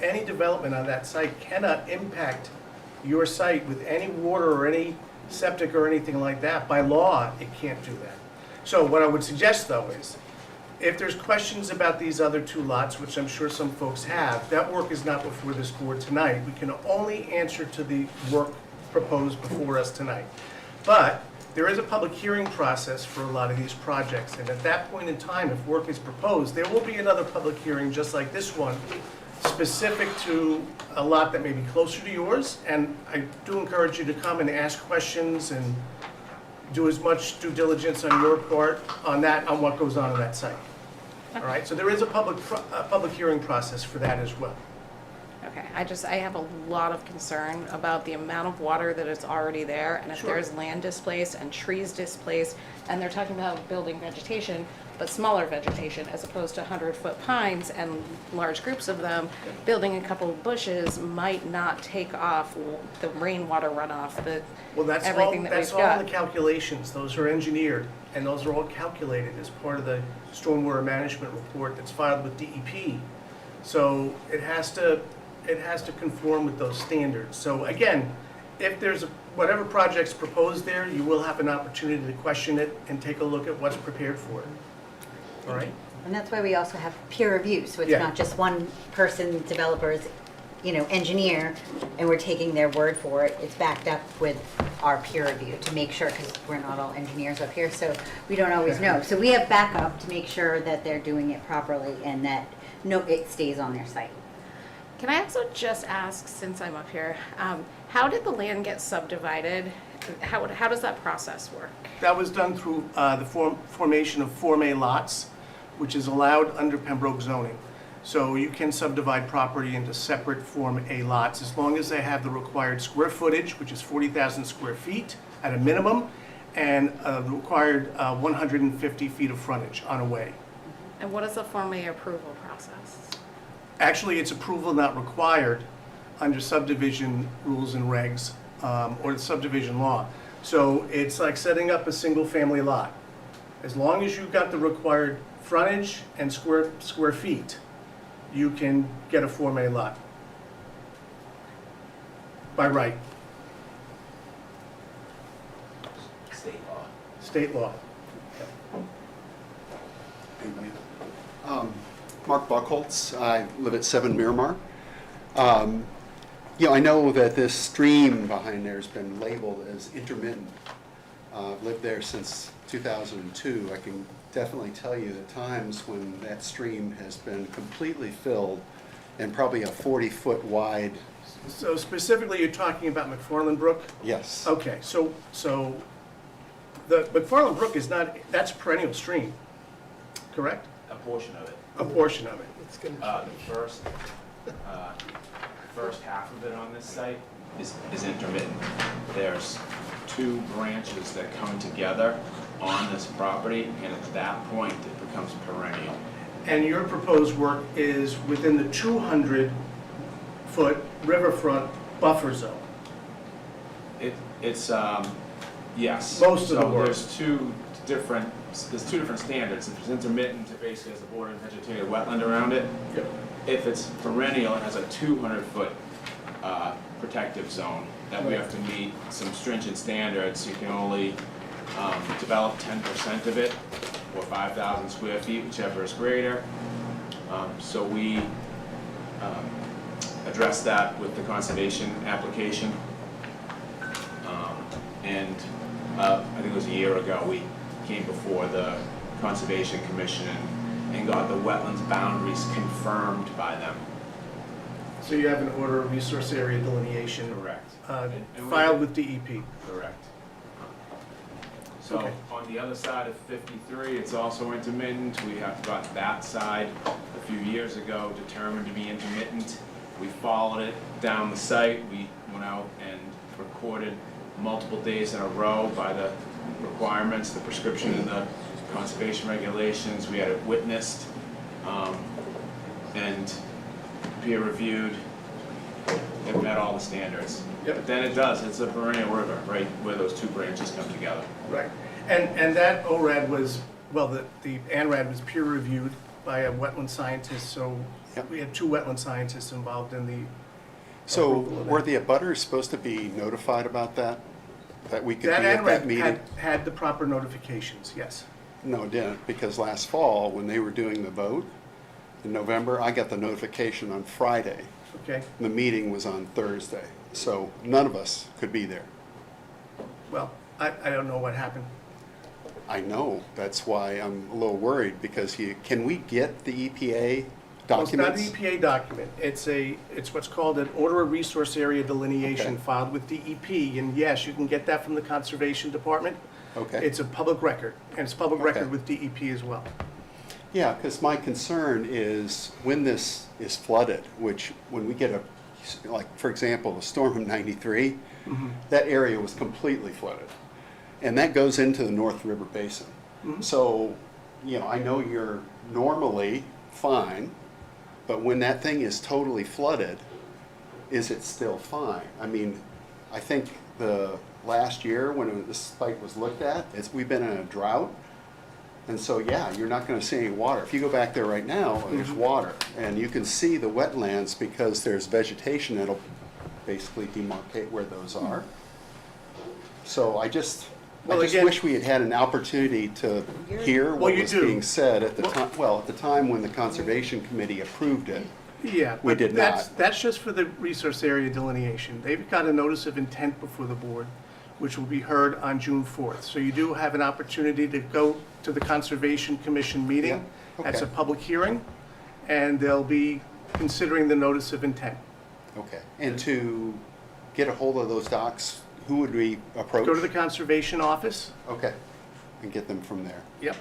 any development on that site cannot impact your site with any water or any septic or anything like that. By law, it can't do that. So what I would suggest though is, if there's questions about these other two lots, which I'm sure some folks have, that work is not before this board tonight. We can only answer to the work proposed before us tonight. But there is a public hearing process for a lot of these projects, and at that point in time, if work is proposed, there will be another public hearing just like this one, specific to a lot that may be closer to yours, and I do encourage you to come and ask questions and do as much due diligence on your part on that, on what goes on in that site. All right, so there is a public hearing process for that as well. Okay, I have a lot of concern about the amount of water that is already there, and if Sure. there's land displaced and trees displaced, and they're talking about building vegetation, but smaller vegetation, as opposed to 100-foot pines and large groups of them, building a couple of bushes might not take off the rainwater runoff, Well, that's all, everything that that's we've all got. in the calculations. Those are engineered, and those are all calculated as part of the stormwater management report that's filed with DEP. So it has to conform with those standards. So again, if there's whatever project's proposed there, you will have an opportunity to question it and take a look at what's prepared for it. All right? And that's why we also have peer review, so it's Yeah. not just one person, developer's, engineer, and we're taking their word for it. It's backed up with our peer review to make sure, because we're not all engineers up here, so we don't always know. So we have backup to make sure that they're doing it properly and that it stays on their site. Can I also just ask, since I'm up here, how did the land get subdivided? How does that process work? That was done through the formation of Form A lots, which is allowed under Pembroke zoning. So you can subdivide property into separate Form A lots as long as they have the required square footage, which is 40,000 square feet at a minimum, and the required 150 feet of frontage on a way. And what is the Form A approval process? Actually, it's approval not required under subdivision rules and regs, or the subdivision law. So it's like setting up a single-family lot. As long as you've got the required frontage and square feet, you can get a Form A lot by right. State law. State law. Mark Buckholtz, I live at 7 Miramar. I know that this stream behind there has been labeled as intermittent. I've lived there since 2002. I can definitely tell you the times when that stream has been completely filled and probably a 40-foot wide. So specifically, you're talking about McFarland Brook? Yes. Okay, so the McFarland Brook is not, that's a perennial stream, correct? A portion of it. A portion of it. The first half of it on this site is intermittent. There's two branches that come together on this property, and at that point, it becomes perennial. And your proposed work is within the 200-foot riverfront buffer zone. It's, yes. Most of the work. There's two different standards. If it's intermittent, it basically has a border and vegetated wetland around it. Yep. If it's perennial, it has a 200-foot protective zone that we have to meet some stringent standards. You can only develop 10% of it, or 5,000 square feet, whichever is greater. So we addressed that with the conservation application. And I think it was a year ago, we came before the Conservation Commission and got the wetlands boundaries confirmed by them. So you have an order of resource area delineation. Correct. And Filed with DEP. Correct. So Okay. on the other side of 53, it's also intermittent. We have got that side a few years ago determined to be intermittent. We followed it down the site. We went out and recorded multiple days in a row by the requirements, the prescription and the conservation regulations. We had it witnessed and peer reviewed. It met all the standards. Yep. But then it's a perennial river, right, where those two branches come together. Right. And that ORAD was, well, the ANRAD was peer reviewed by a wetland scientist, so Yep. we had 2 wetland scientists involved in the So approval of were that. the abutters supposed to be notified about that? That we could be That at that ANRAD meeting? had the proper notifications, yes. No, it didn't, because last fall, when they were doing the vote in November, I got the notification on Friday. Okay? The meeting was on Thursday, so none of us could be there. Well, I don't know what happened. I know, that's why I'm a little worried, because can we get the EPA Well, it's not documents? an EPA document. It's what's called an order of resource area delineation Okay. filed with DEP. And yes, you can get that from the Conservation Department. Okay. It's a public record, and it's public Okay. record with DEP as well. Yeah, because my concern is when this is flooded, which when we get like, for example, the storm of 93, that area was completely flooded. And that goes into the North River Basin. So, I know you're normally fine, but when that thing is totally flooded, is it still fine? I mean, I think the last year when this site was looked at, we've been in a drought. And so, yeah, you're not going to see any water. If you go back there right now, there's water. And you can see the wetlands because there's vegetation that'll basically demarcate where those are. So I just Well, again- wish we had had an opportunity to hear Well, what you was do. being said at the Well- time. Well, at the time when the Conservation Committee approved it. Yeah. We but did that's- not. That's just for the resource area delineation. They've got a notice of intent before the board, which will be heard on June 4th. So you do have an opportunity to go to the Conservation Commission meeting. Yeah, That's a okay. public hearing, and they'll be considering the notice of intent. Okay. And to get a hold of those docs, who would we approach? Go to the Conservation Office. Okay. And get them from there. Yep.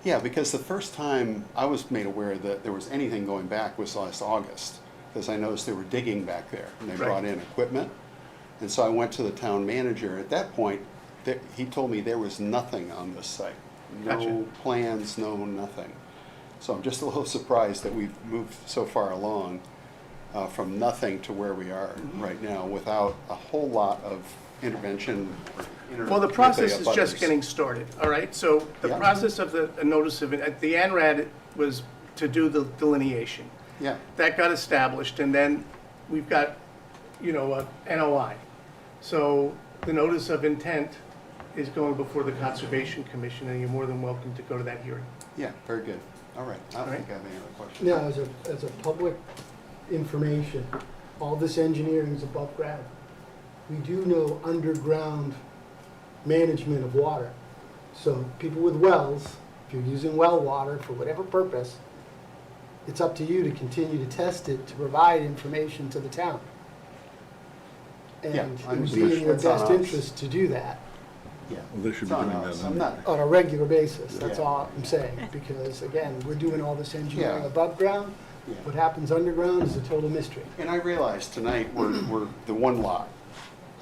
Yeah, because the first time I was made aware that there was anything going back was last August, because I noticed they were digging back there, and they Right. brought in equipment. And so I went to the town manager. At that point, he told me there was nothing on this site. No Gotcha. plans, no nothing. So I'm just a little surprised that we've moved so far along from nothing to where we are right now without a whole lot of intervention. Well, the process is just getting started, all right? So the Yeah. process of the notice of, the ANRAD was to do the delineation. Yeah, That got established, and then we've got, a NOI. So the notice of intent is going before the Conservation Commission, and you're more than welcome to go to that hearing. yeah, very good. All right, I don't All right. think I have any other questions. Now, as a public information, all this engineering is above ground. We do know underground management of water. So people with wells, if you're using well water for whatever purpose, it's up to you to continue to test it to provide information to the town. Yeah, And I it would be understand. in your That's on best us. interest to do that Yeah. Well, they should It's be on doing us. that I'm anyway. not, on a regular basis, that's Yeah. all I'm saying. Because again, we're doing all this engineering Yeah. above ground. Yeah. What happens underground is a total mystery. and I realize tonight we're the one lot,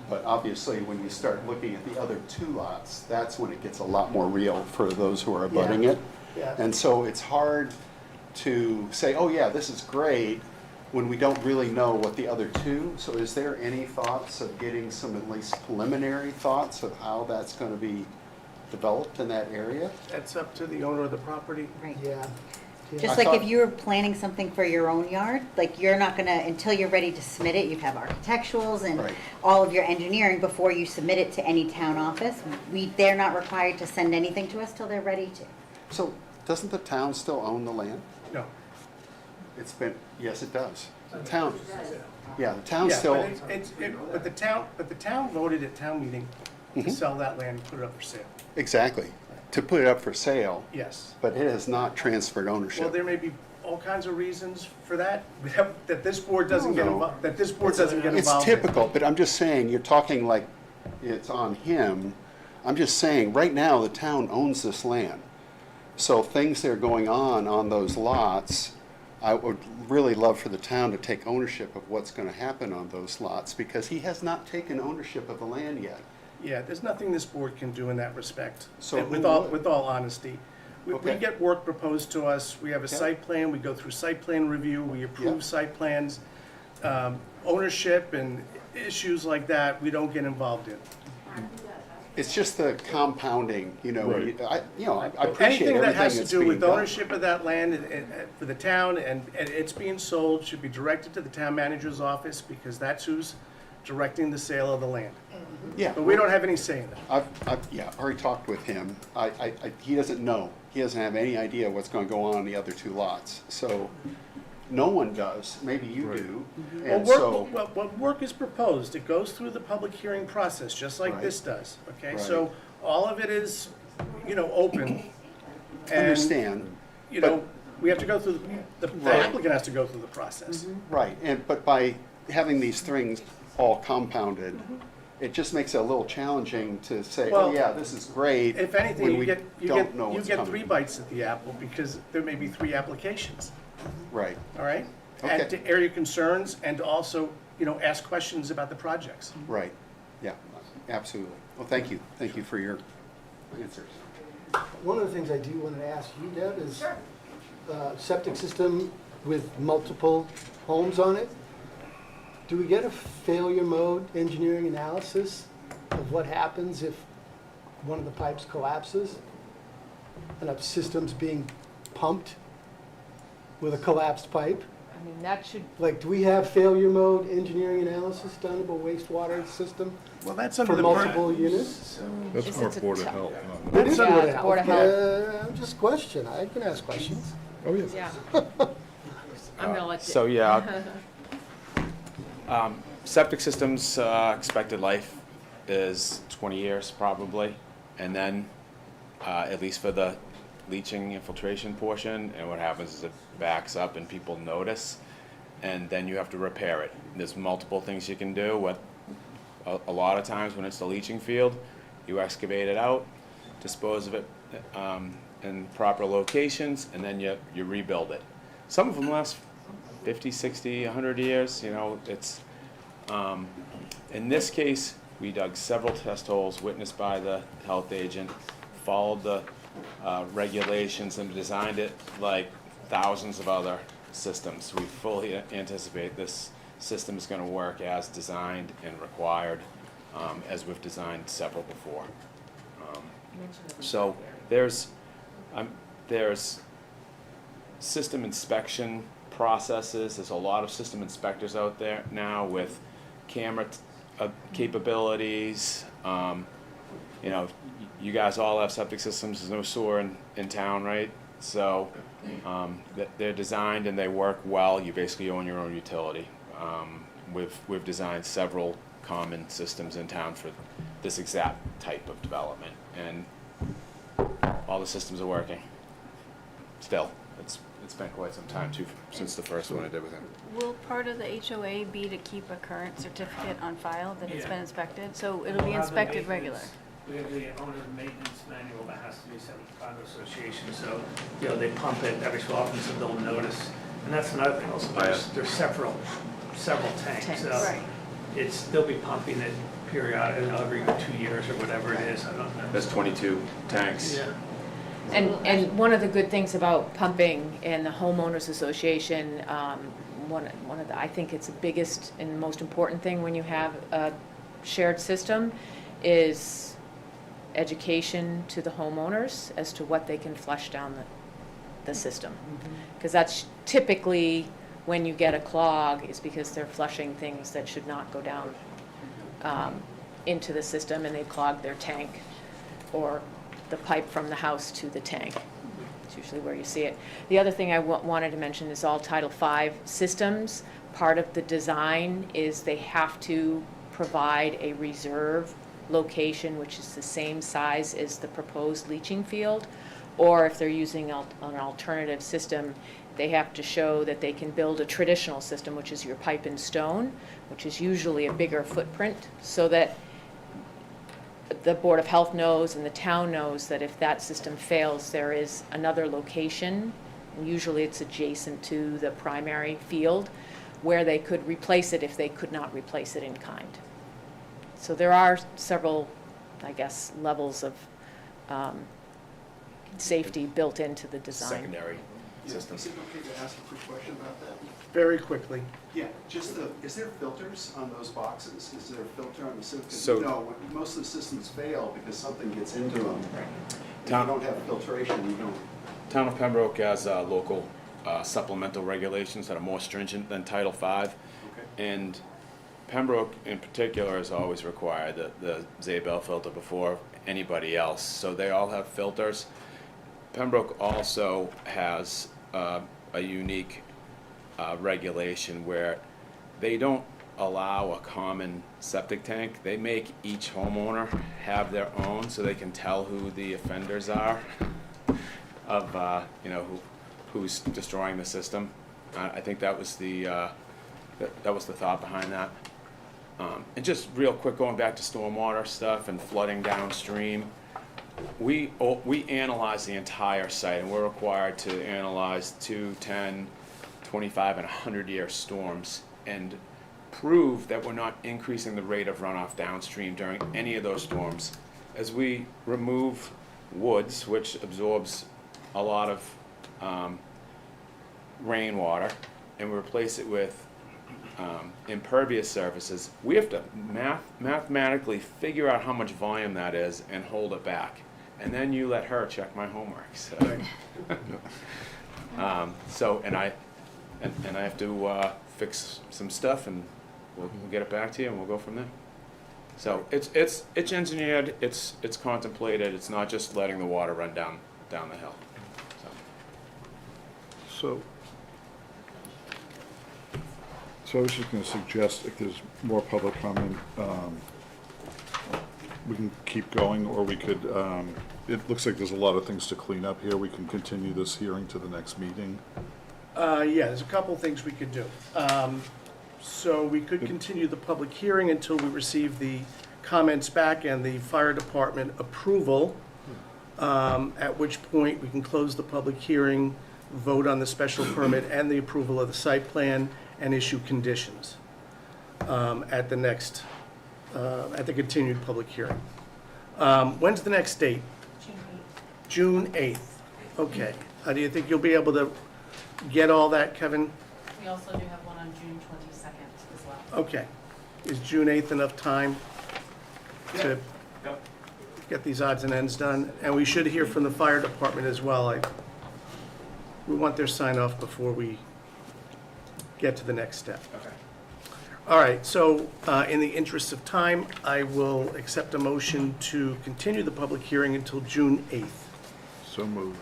But obviously, when you start looking at the other two lots, that's when it gets a lot more real for those who are abutting it. Yeah. And so it's hard to say, oh yeah, this is great, when we don't really know what the other two. So is there any thoughts of getting some at least preliminary thoughts of how that's going to be developed in that area? That's up to the owner of the property. Right. Yeah. Just I like if thought- you were planning something for your own yard, like you're not gonna, until you're ready to submit it, you'd have architecturals and Right. all of your engineering before you submit it to any town office. They're not required to send anything to us till they're ready to. So doesn't the town still own the land? No. It's been, yes, it does. The town, yeah, the town Yeah, still, but the town voted at town meeting to sell that land and put it up for sale. exactly, to put it up for sale, Yes. but it has not transferred Well, ownership. there may be all kinds of reasons for that, that this board doesn't get No. involved, that this board doesn't get It's involved in. typical, but I'm just saying, you're talking like it's on him. I'm just saying, right now, the town owns this land. So things that are going on those lots, I would really love for the town to take ownership of what's gonna happen on those lots, because he has not taken ownership of the land yet. Yeah, there's nothing this board can do in that respect. So And who with would? all honesty. We Okay. get work proposed to us, we have a Yeah. site plan, we go through site plan review, we Yeah. approve site plans. Ownership and issues like that, we don't get involved in. It's just the compounding, you know, Right. I appreciate Anything everything that has to that's do being with done. ownership of that land for the town and it's being sold should be directed to the town manager's office because that's who's directing the sale of the land. Yeah. But we don't have any say in that. I've already talked with him. He doesn't know. He doesn't have any idea what's going to go on the other two lots. So no one does. Maybe you do. And so, Well, work is proposed, it goes through the public hearing process, just like Right. this does, okay? Right. So all of it is, open. And, understand. we have to go through, the Right. applicant has to go through the process. Right. But by having these things all compounded, it just makes it a little challenging to say, oh Well, yeah, this is great. If anything, when you we get, don't know you what's get coming. 3 bites at the apple because there may be 3 applications, Right. all right? And Okay. to air your concerns and to also, ask questions about the projects. Right. Yeah, absolutely. Well, thank you. Thank you for your answers. One of the things I do want to ask you, Deb, is septic system with multiple homes on it. Do we get a failure mode engineering analysis of what happens if one of the pipes collapses and a system's being pumped with a collapsed pipe? I mean, that should, Like, do we have failure mode engineering analysis done of a wastewater system Well, that's under for the. multiple units? That's Is more it a Board of tough- Health. It is Yeah, under it's that. Board of Health. Just question, I can ask questions. Oh, yes. yeah. I'm gonna let you. So, yeah. Septic systems, expected life is 20 years probably. And then, at least for the leaching infiltration portion, and what happens is it backs up and people notice, and then you have to repair it. There's multiple things you can do. What a lot of times when it's the leaching field, you excavate it out, dispose of it in proper locations, and then you rebuild it. Some of them last 50, 60, 100 years, it's, in this case, we dug several test holes witnessed by the health agent, followed the regulations and designed it like thousands of other systems. We fully anticipate this system is going to work as designed and required, as we've designed several before. So there's system inspection processes. There's a lot of system inspectors out there now with camera capabilities. You guys all have septic systems. There's no sewer in town, right? So they're designed and they work well. You basically own your own utility. We've designed several common systems in town for this exact type of development, and all the systems are working. Still, it's been quite some time too since the first one I did with him. Will part of the HOA be to keep a current certificate on file that it's Yeah. been inspected? So it'll be We'll have the inspected regular? maintenance- We have the owner maintenance manual that has to be sent to the condo association, so, they pump it every so often, so they'll notice. And that's another thing also, there's several tanks. Tanks. So, Right. they'll be pumping it periodically, every 2 years or whatever it is, I don't know. There's 22 tanks. Yeah. And one of the good things about pumping and the homeowners association, one of the, I think it's the biggest and most important thing when you have a shared system is education to the homeowners as to what they can flush down the system. Because that's typically when you get a clog is because they're flushing things that should not go down into the system, and they clog their tank or the pipe from the house to the tank. It's usually where you see it. The other thing I wanted to mention is all Title V systems. Part of the design is they have to provide a reserve location which is the same size as the proposed leaching field, or if they're using an alternative system, they have to show that they can build a traditional system, which is your pipe and stone, which is usually a bigger footprint, so that the Board of Health knows and the town knows that if that system fails, there is another location, and usually it's adjacent to the primary field, where they could replace it if they could not replace it in kind. So there are several, I guess, levels of safety built into the design. Secondary Yeah, system. is it okay to ask a quick question about that? Very quickly. Yeah, just is there filters on those boxes? Is there a filter on the system? So- No, most of the systems fail because something gets into them. If you Town- don't have filtration, you don't. Town of Pembroke has local supplemental regulations that are more stringent than Title V. Okay. And Pembroke in particular has always required the Zabel filter before anybody else. So they all have filters. Pembroke also has a unique regulation where they don't allow a common septic tank. They make each homeowner have their own so they can tell who the offenders are of, who's destroying the system. I think that was the thought behind that. And just real quick, going back to stormwater stuff and flooding downstream, we analyze the entire site, and we're required to analyze 2, 10, 25, and 100-year storms and prove that we're not increasing the rate of runoff downstream during any of those storms. As we remove woods, which absorbs a lot of rainwater, and we replace it with impervious surfaces, we have to mathematically figure out how much volume that is and hold it back. And then you let her check my homework. So, and I have to fix some stuff, and we'll get it back to you, and we'll go from there. So it's engineered, it's contemplated. It's not just letting the water run down the hill. So I was just going to suggest, if there's more public comment, we can keep going, or we could, it looks like there's a lot of things to clean up here. We can continue this hearing to the next meeting. Yeah, there's a couple things we could do. So we could continue the public hearing until we receive the comments back and the fire department approval, at which point we can close the public hearing, vote on the special permit and the approval of the site plan, and issue conditions at the next, at the continued public hearing. When's the next date? June 8th. Okay. Do you think you'll be able to get all that, Kevin? We also do have one on June 22nd as well. Okay. Is June 8th enough time to get these odds and ends done? And we should hear from the fire department as well. We want their sign off before we get to the next step. Okay. All right, so in the interest of time, I will accept a motion to continue the public hearing until June 8th. So moved.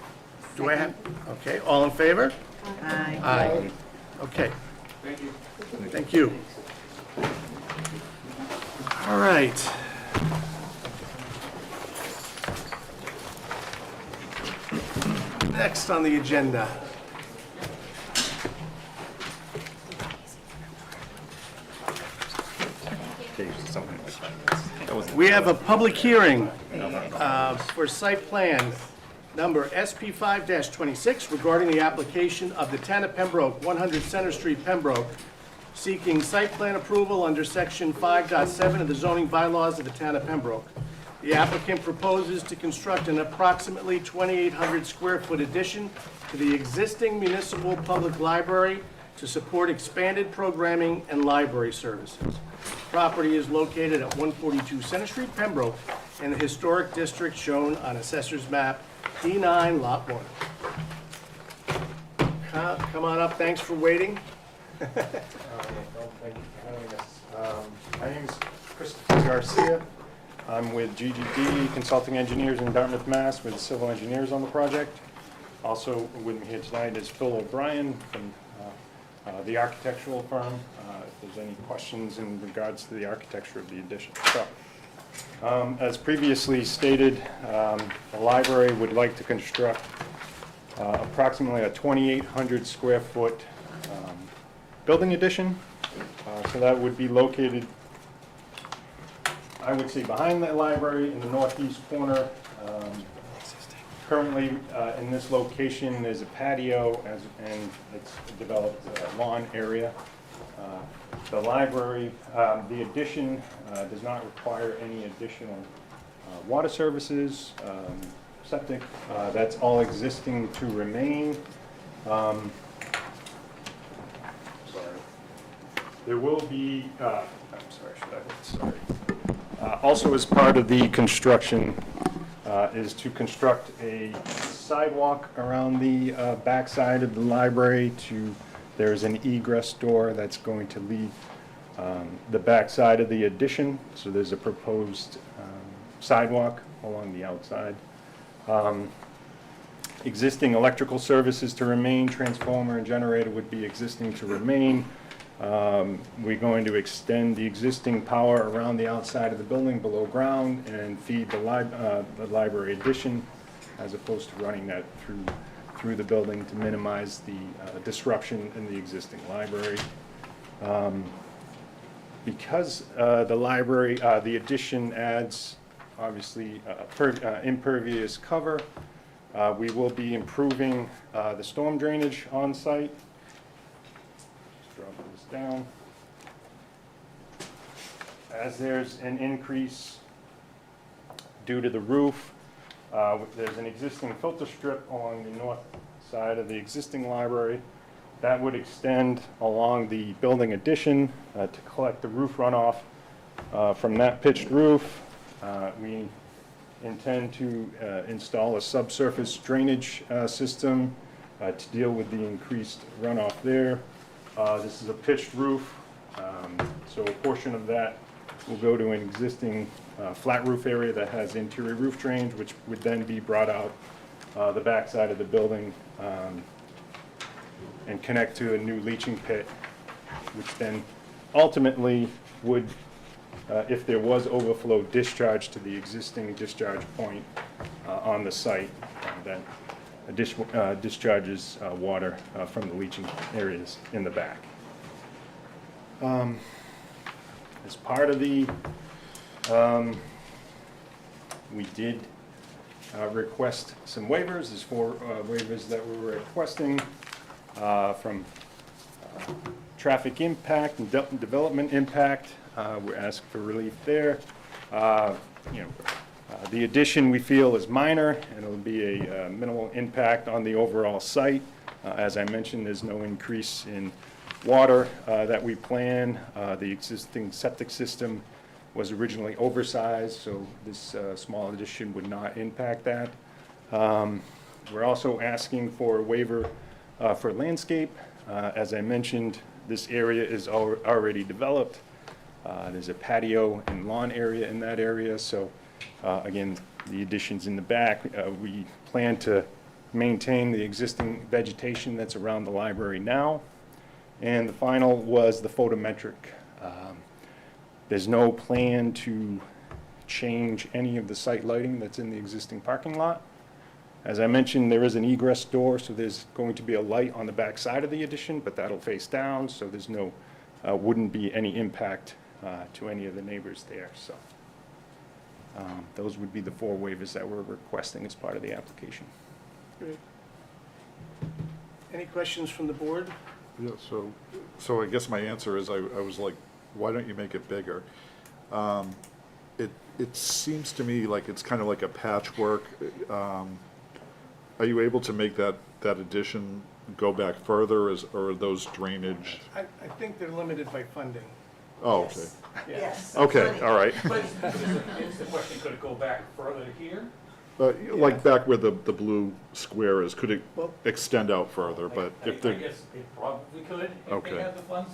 Do I have, okay, all in favor? Aye. Aye. Okay. Thank you. Thank you. All right. Next on the agenda. We have a public hearing for site plan number SP 5-26 regarding the application of the Town of Pembroke, 100 Center Street, Pembroke, seeking site plan approval under section 5.7 of the zoning bylaws of the town of Pembroke. The applicant proposes to construct an approximately 2,800 square foot addition to the existing municipal public library to support expanded programming and library services. Property is located at 142 Center Street, Pembroke, in the historic district shown on Assessor's Map D9, Lot 1. Come on up, thanks for waiting. Thank you for having us. My name is Christopher Garcia. I'm with GGD Consulting Engineers in Dartmouth, Mass. We're the civil engineers on the project. Also with me here tonight is Phil O'Brien from the architectural firm. If there's any questions in regards to the architecture of the addition. So, as previously stated, the library would like to construct approximately a 2,800 square foot building addition. So that would be located, I would say, behind the library in the northeast corner. Currently, in this location, there's a patio and it's developed lawn area. The library, the addition does not require any additional water services, septic. That's all existing to remain. Sorry. There will be, also as part of the construction is to construct a sidewalk around the backside of the library there's an egress door that's going to lead the backside of the addition. So there's a proposed sidewalk along the outside. Existing electrical services to remain, transformer and generator would be existing to remain. We're going to extend the existing power around the outside of the building below ground and feed the library addition, as opposed to running that through the building to minimize the disruption in the existing library. Because the library, the addition adds obviously impervious cover, we will be improving the storm drainage on site. Drop this down. As there's an increase due to the roof, there's an existing filter strip along the north side of the existing library that would extend along the building addition to collect the roof runoff from that pitched roof. We intend to install a subsurface drainage system to deal with the increased runoff there. This is a pitched roof, so a portion of that will go to an existing flat roof area that has interior roof drains, which would then be brought out the back side of the building and connect to a new leaching pit, which then ultimately would, if there was overflow, discharge to the existing discharge point on the site that discharges water from the leaching areas in the back. As part of the, we did request some waivers. There's 4 waivers that we're requesting from traffic impact and development impact. We're asking for relief there. The addition we feel is minor, and it'll be a minimal impact on the overall site. As I mentioned, there's no increase in water that we plan. The existing septic system was originally oversized, so this small addition would not impact that. We're also asking for a waiver for landscape. As I mentioned, this area is already developed. There's a patio and lawn area in that area, so again, the additions in the back, we plan to maintain the existing vegetation that's around the library now. And the final was the photometric. There's no plan to change any of the site lighting that's in the existing parking lot. As I mentioned, there is an egress door, so there's going to be a light on the back side of the addition, but that'll face down, so there's no, wouldn't be any impact to any of the neighbors there. So those would be the 4 waivers that we're requesting as part of the application. Great. Any questions from the board? Yeah, so I guess my answer is, I was like, why don't you make it bigger? It seems to me like it's kind of like a patchwork. Are you able to make that addition go back further, or are those drainage? I think they're limited by funding. Oh, okay. Yeah. Yes. Okay, all right. But is the question, could it go back further to here? Like back where the blue square is, could it Well- extend out further? But if I the, guess it probably could, if Okay. they had the funds.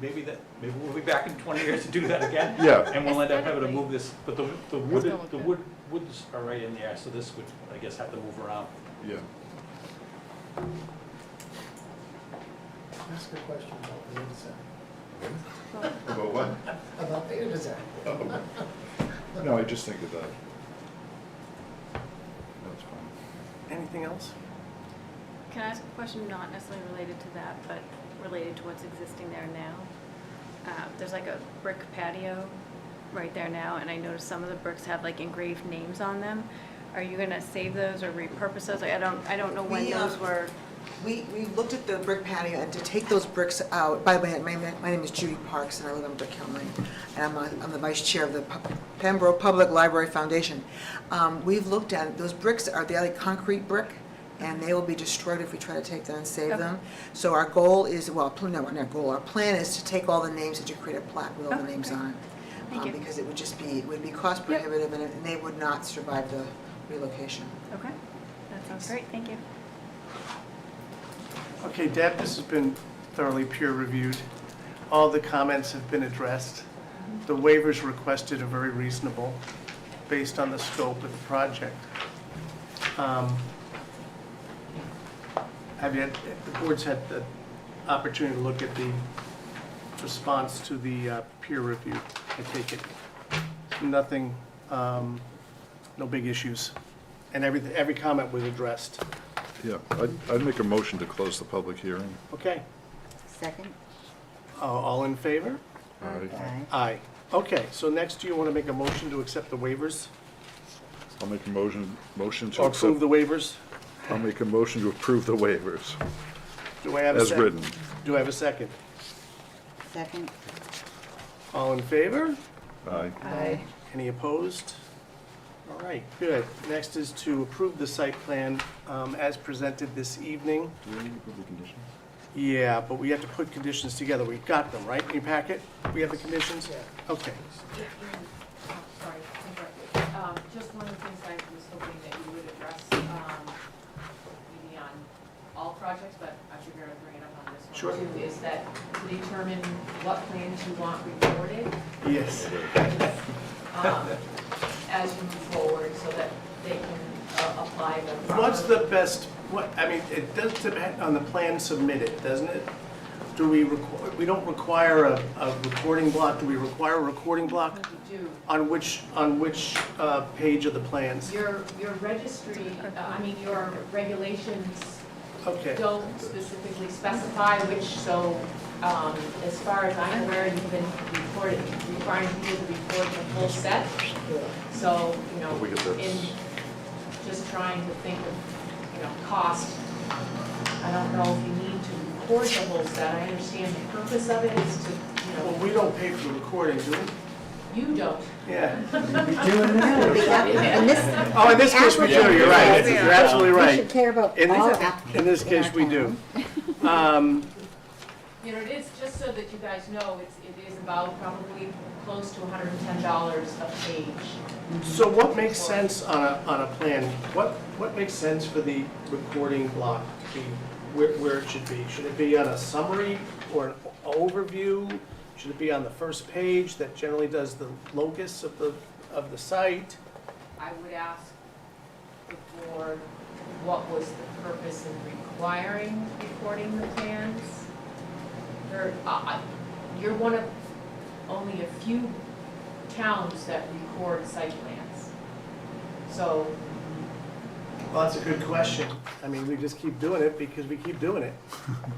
Maybe we'll be back in 20 years to do that again. Yeah. And we'll end up having to move this, but the woods are right in there, so this would, I guess, have to move around. yeah. Ask a question about the design. About what? About the design. No, I just think of that. That's fine. Anything else? Can I ask a question not necessarily related to that, but related to what's existing there now? There's like a brick patio right there now, and I noticed some of the bricks have like engraved names on them. Are you gonna save those or repurpose those? Like, I don't know when those were. We looked at the brick patio, and to take those bricks out, by the way, my name is Judy Parks, and I live on Brick Hill Lane, and I'm the vice chair of the Pembroke Public Library Foundation. We've looked at, it. Those bricks are, they're like concrete brick, and they will be destroyed if we try to take them and save them. So our goal is, well, no, not our goal, our plan is to take all the names and to create a plaque with all the names on it. Thank you. Because it would just be, it would be cost prohibitive, and they would not survive the relocation. Okay, that sounds great, thank you. Okay, Deb, this has been thoroughly peer reviewed. All the comments have been addressed. The waivers requested are very reasonable based on the scope of the project. The board's had the opportunity to look at the response to the peer review, I take it. Nothing, no big issues, and every comment was addressed. Yeah, I'd make a motion to close the public hearing. Okay, Second? all in favor? Aye. Aye. Okay, so next, do you want to make a motion to accept the waivers? I'll make a motion to Or approve accept, the waivers? I'll make a motion to approve the waivers Do I have a as second? written. Do I have a second? Second? All in favor? Aye. Aye. Any opposed? All right, good. Next is to approve the site plan as presented this evening. Do we need to approve the conditions? Yeah, but we have to put conditions together. We've got them, right, in your packet? We have the conditions? Okay. Sorry, just one of the things I was hoping that you would address, maybe on all projects, but I figured I'd bring it up on this Sure. one too, is that to determine what plans you want recorded, Yes. as you move forward, so that they can apply them properly. What's the best, it does depend on the plan submitted, doesn't it? We don't require a recording block, do we require a recording block? You do. On which page of the plans? Your registry, your regulations Okay. don't specifically specify which, so, as far as I'm aware, you've been requiring people to record the full set. So, We get this. in just trying to think of, cost, I don't know if you need to record the whole set. I understand the purpose of it is to, Well, we don't pay for the recording, do we? you don't. Yeah. In this, Oh, in this case we do, you're right. You're absolutely we right. should care about In all this, applicants. in this case, we do. It is, just so that you guys know, it is about probably close to $110 a page. So what makes sense on a plan? What makes sense for the recording block to be, where it should be? Should it be on a summary or an overview? Should it be on the first page that generally does the locus of the site? I would ask the board what was the purpose in requiring recording the plans? You're one of only a few towns that record site plans. So, Well, that's a good question. I mean, we just keep doing it because we keep doing it.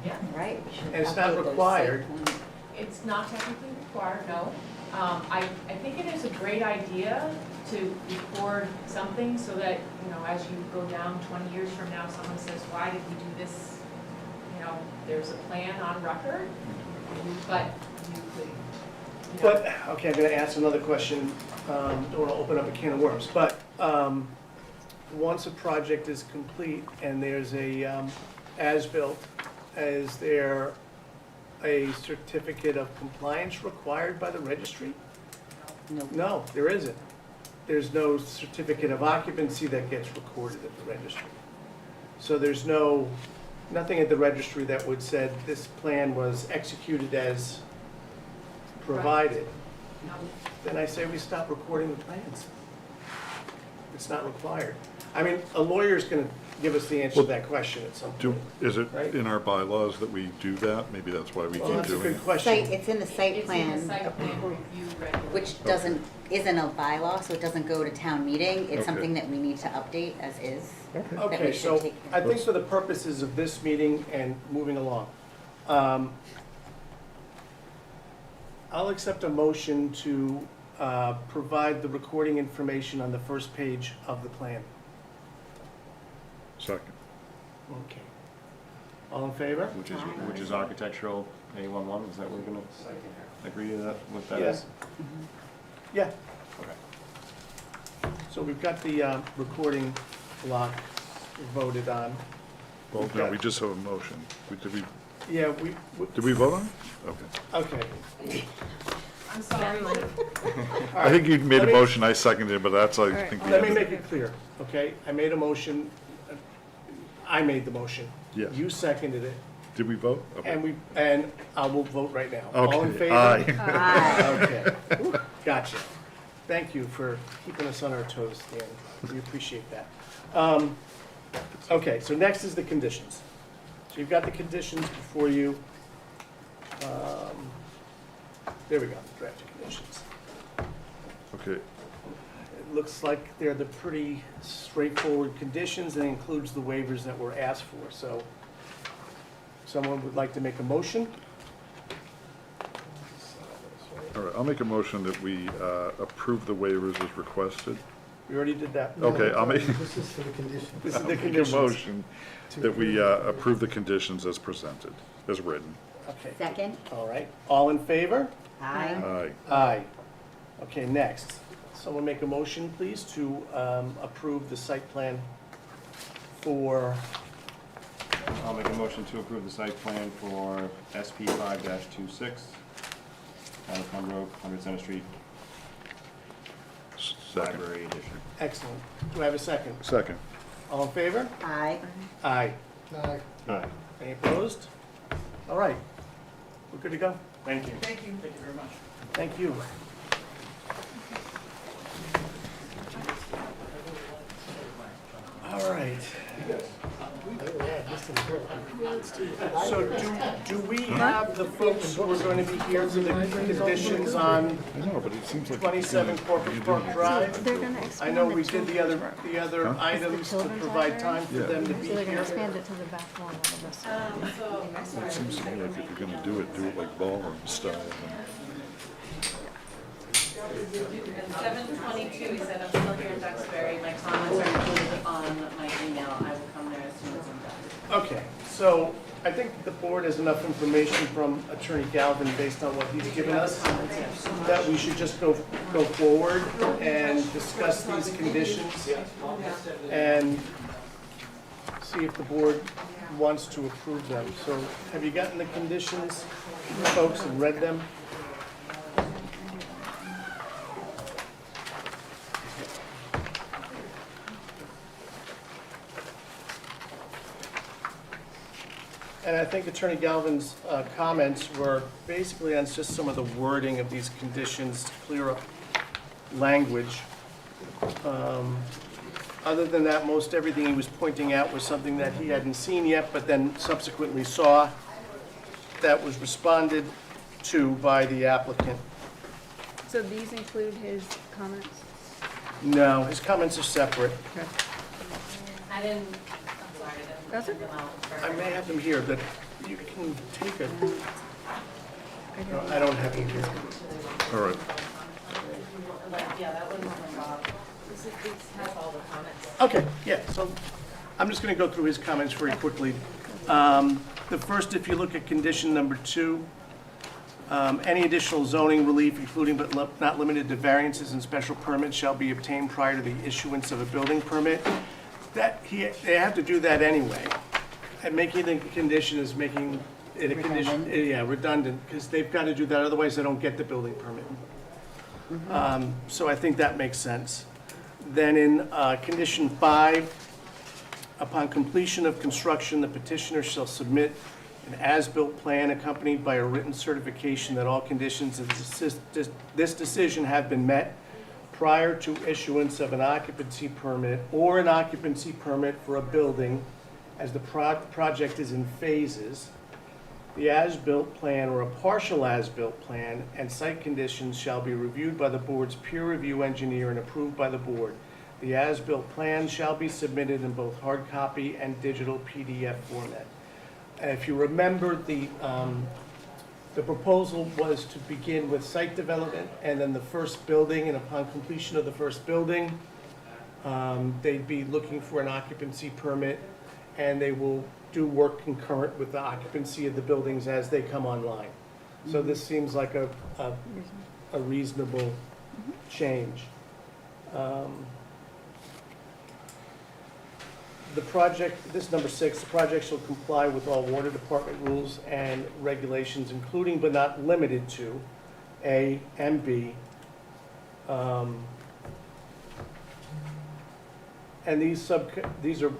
yeah, Right. we should And it's not update those site required. plans. it's not technically required, no. I think it is a great idea to record something so that, as you go down 20 years from now, someone says, why did we do this? you know, there's a plan on record, but you could, you know. But, okay, I'm gonna ask another question, don't wanna open up a can of worms, but, once a project is complete and there's a, as-built, is there a certificate of compliance required by the registry? No, there isn't. There's no certificate of occupancy that gets recorded at the registry. So there's nothing at the registry that would said this plan was executed as provided. Then I say we stop recording the plans. It's not required. I mean, a lawyer's gonna give us the answer to that question at some point. Is it Right. in our bylaws that we do that? Maybe that's why we Well, keep that's a doing good it. question. It's in the site It's in the plan, site plan review regulation. which isn't a bylaw, so it doesn't go to town meeting. It's Okay. something that we need to update as is. that we Okay, should so take care I of. think for the purposes of this meeting and moving along, I'll accept a motion to provide the recording information on the first page of the plan. Second. Okay. All in favor? Which is architectural A11, is that what we're gonna agree to that, what that Yeah. is? Yeah, Okay. so we've got the recording block voted on. Well, We've no, got- we just have a motion. Yeah, Did we vote on it? Okay. okay. I'm sorry. I think you made a Let me- motion, I seconded it, but that's, I think. we Let me ended- make it clear, okay? I made a motion, I made the motion. Yes. You seconded it, Did we vote? Okay. and I will vote right now. All in Okay, favor? aye. Okay, gotcha. Thank you for keeping us on our toes, Dan. We appreciate that. Okay, so next is the conditions. So you've got the conditions before you. There we go, draft conditions. Okay, It looks like they're the pretty straightforward conditions and includes the waivers that were asked for. So someone would like to make a motion? all right, I'll make a motion that we approve the waivers as requested. We already did that. Okay, I'll make, This is for the condition. This is I'll the make a conditions. motion that we approve the conditions as presented, as written. Okay, Second? all right. All in favor? Aye. Aye. Aye. Okay, next. Someone make a motion, please, to approve the site plan for, I'll make a motion to approve the site plan for SP 5-26, Town of Pembroke, 100 Center Street, Second. Library Edition. excellent. Do I have a second? Second. All in favor? Aye. Aye. Aye. Aye. Any opposed? All right. We're good to go. Thank you. Thank you. Thank you very much. Thank you. All right. So do we have the folks who are going to be here for the conditions on I know, but it seems like. 27 Corporate Park Drive? They're gonna I expand know the we did the other Huh? items to children's provide library? time for Yeah. them to So be they're gonna here. expand it to the back one of the restaurant. It seems to me like if you're gonna do it like ballroom style. And 7:22, he said, I'm still here in Duxbury, my comments are included on my email, I will come there as soon as I'm done. Okay, so I think the board has enough information from Attorney Galvin based on what he's given us, that we should just go forward and discuss these conditions and see if the board wants to approve them. So have you gotten the conditions, folks, and read them? And I think Attorney Galvin's comments were basically on just some of the wording of these conditions to clear up language. Other than that, most everything he was pointing out was something that he hadn't seen yet, but then subsequently saw that was responded to by the applicant. So these include his comments? No, his comments are separate. Okay. I didn't, I'm sorry, I That's didn't okay. print them out. for I may have them here, but you can take a, no, I don't have them here. All right. Yeah, that one's from Bob. This has all the comments. Okay, yeah, so I'm just gonna go through his comments very quickly. The first, if you look at condition number 2, any additional zoning relief, including but not limited to variances and special permits, shall be obtained prior to the issuance of a building permit. They have to do that anyway. And making the condition is making it a condition, redundant, because they've got to do that, otherwise they don't get the building permit. So I think that makes sense. Then in condition 5, upon completion of construction, the petitioner shall submit an as-built plan accompanied by a written certification that all conditions of this decision have been met prior to issuance of an occupancy permit or an occupancy permit for a building as the project is in phases. The as-built plan or a partial as-built plan and site conditions shall be reviewed by the board's peer review engineer and approved by the board. The as-built plan shall be submitted in both hard copy and digital PDF format. And if you remember, the proposal was to begin with site development and then the first building, and upon completion of the first building, they'd be looking for an occupancy permit, and they will do work concurrent with the occupancy of the buildings as they come online. So this seems like a reasonable change. The project, this is number 6, the project shall comply with all water department rules and regulations, including but not limited to A and B. And these are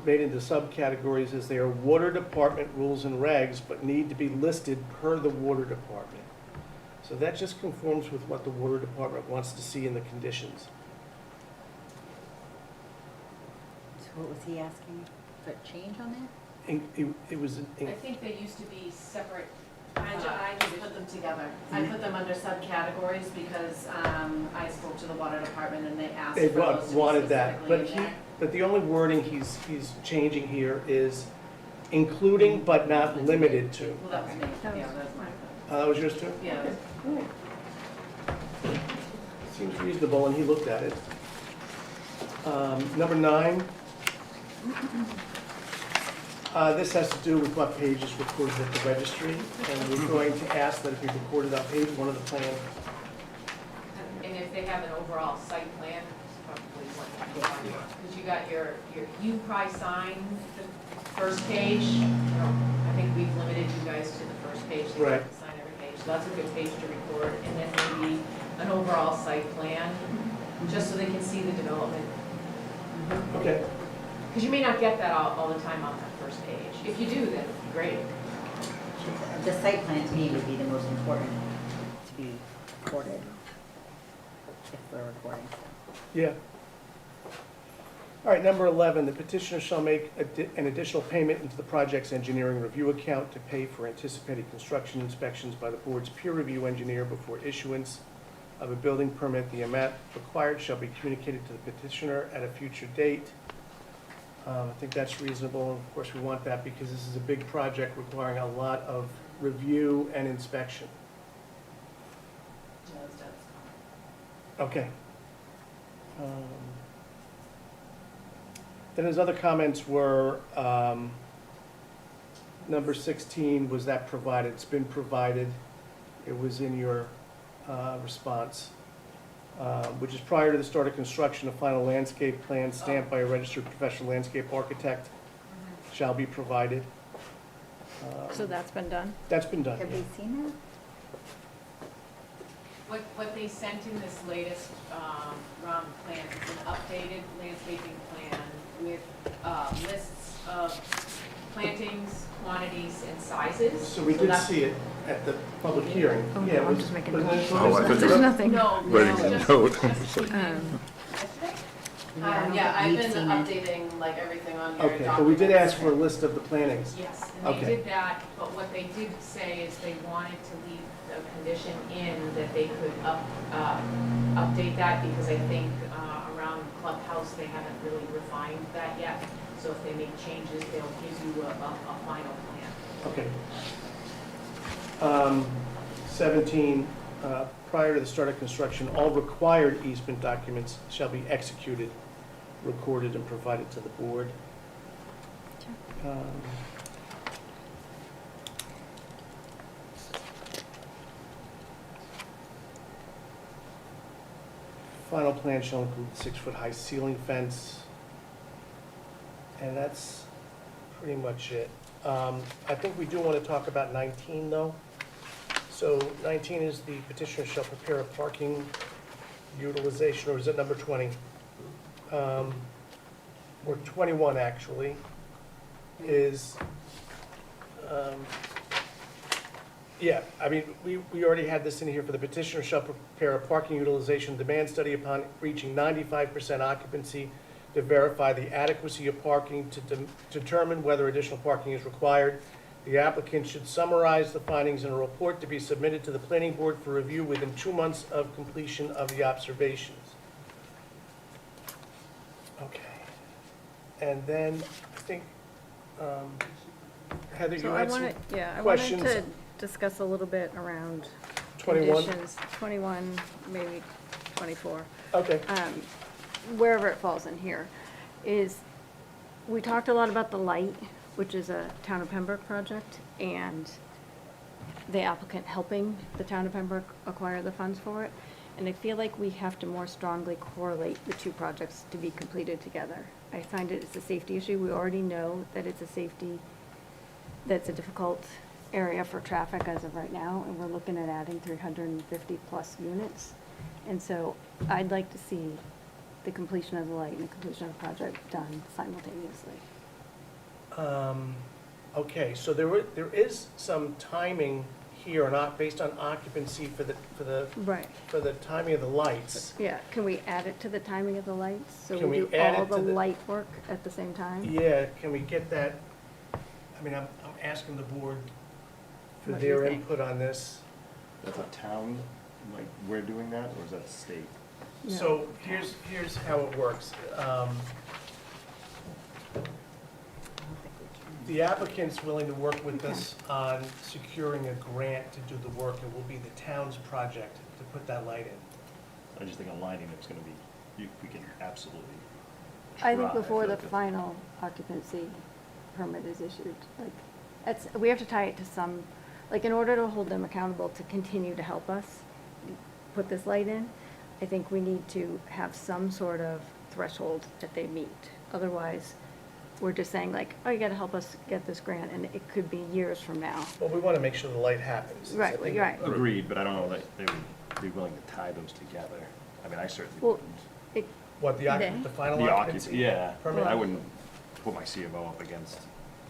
made into subcategories as they are water department rules and regs, but need to be listed per the water department. So that just conforms with what the water department wants to see in the conditions. So what was he asking for change on that? It was. I think they used to be separate. I just put them together. I put them under subcategories because I spoke to the water department and they asked They for those to be wanted that, specifically in there. but the only wording he's changing here is including but not limited to. Well, that was me. Yeah, that was mine. That was yours too? Yeah. Seems reasonable, and he looked at it. Number 9. This has to do with what page is recorded at the registry, and we're going to ask that it be recorded on page 1 of the plan. And if they have an overall site plan, it's probably what, because you got your you probably sign the first page. I think we've limited you guys to the first page, so you have to sign every page. So that's a good page to record, and then maybe an overall site plan, just so they can see the development. Okay. Because you may not get that all the time on that first page. If you do, then great. The site plan to me would be the most important to be recorded, if we're recording. Yeah. All right, number 11, the petitioner shall make an additional payment into the project's engineering review account to pay for anticipated construction inspections by the board's peer review engineer before issuance of a building permit. The amount required shall be communicated to the petitioner at a future date. I think that's reasonable, and of course we want that because this is a big project requiring a lot of review and inspection. Okay. Then his other comments were, number 16, was that provided? It's been provided. It was in your response. Which is prior to the start of construction, a final landscape plan stamped by a registered professional landscape architect shall be provided. So that's been done? That's been done. Have we seen that? What they sent in this latest round of plans is an updated landscaping plan with lists of plantings, quantities, and sizes. So we did see it at the public hearing. Oh, Yeah, no, I'm was- just making was notes. it- Oh, I thought you There's were nothing. No, writing a just- note. yesterday? I don't Yeah, think I've we've been seen it. updating like everything on your Okay, but we did documents. ask for a list of the plantings. Yes, and they Okay. did that, but what they did say is they wanted to leave a condition in that they could update that, because I think around the clubhouse, they haven't really refined that yet. So if they make changes, they'll give you a final plan. Okay. 17, prior to the start of construction, all required easement documents shall be executed, recorded, and provided to the board. Final plan shall include 6-foot-high ceiling fence. And that's pretty much it. I think we do want to talk about 19, though. So 19 is the petitioner shall prepare a parking utilization, or is it number 20? Or 21, actually, is, yeah, I mean, we already had this in here for the petitioner shall prepare a parking utilization demand study upon reaching 95% occupancy to verify the adequacy of parking, to determine whether additional parking is required. The applicant should summarize the findings in a report to be submitted to the planning board for review within 2 months of completion of the observations. Okay. And then, I think, Heather, you So I had some wanted, yeah, I questions? wanted to discuss a little bit around 21? conditions, 21, maybe 24. Okay. Wherever it falls in here, is, we talked a lot about the light, which is a Town of Pembroke project, and the applicant helping the Town of Pembroke acquire the funds for it. And I feel like we have to more strongly correlate the two projects to be completed together. I find it's a safety issue. We already know that it's a safety, that's a difficult area for traffic as of right now, and we're looking at adding 350-plus units. And so I'd like to see the completion of the light and the completion of the project done simultaneously. Okay, so there is some timing here, not based on occupancy for the Right. for the timing of the lights. Yeah, can we add it to the timing of the lights? So Can we we do add all it to the the- light work at the same time? Yeah, can we get that? I mean, I'm asking the board for What do you their think? input on this. That's a town, like, we're doing that, or is that state? So here's how it works. The applicant's willing to work with us on securing a grant to do the work. It will be the town's project to put that light in. I just think on lighting, it's gonna be, we can absolutely I think try. before feel the like final occupancy permit is issued, like, we have to tie it to some, like, in order to hold them accountable to continue to help us put this light in, I think we need to have some sort of threshold that they meet. Otherwise, we're just saying like, oh, you gotta help us get this grant, and it could be years from now. Well, we want to make sure the light happens. Right, I think- right. Agreed, but I don't know that they would be willing to tie those together. I mean, I certainly Well, wouldn't. it, What, the final The occupancy? yeah, permit? I wouldn't put my C of O up against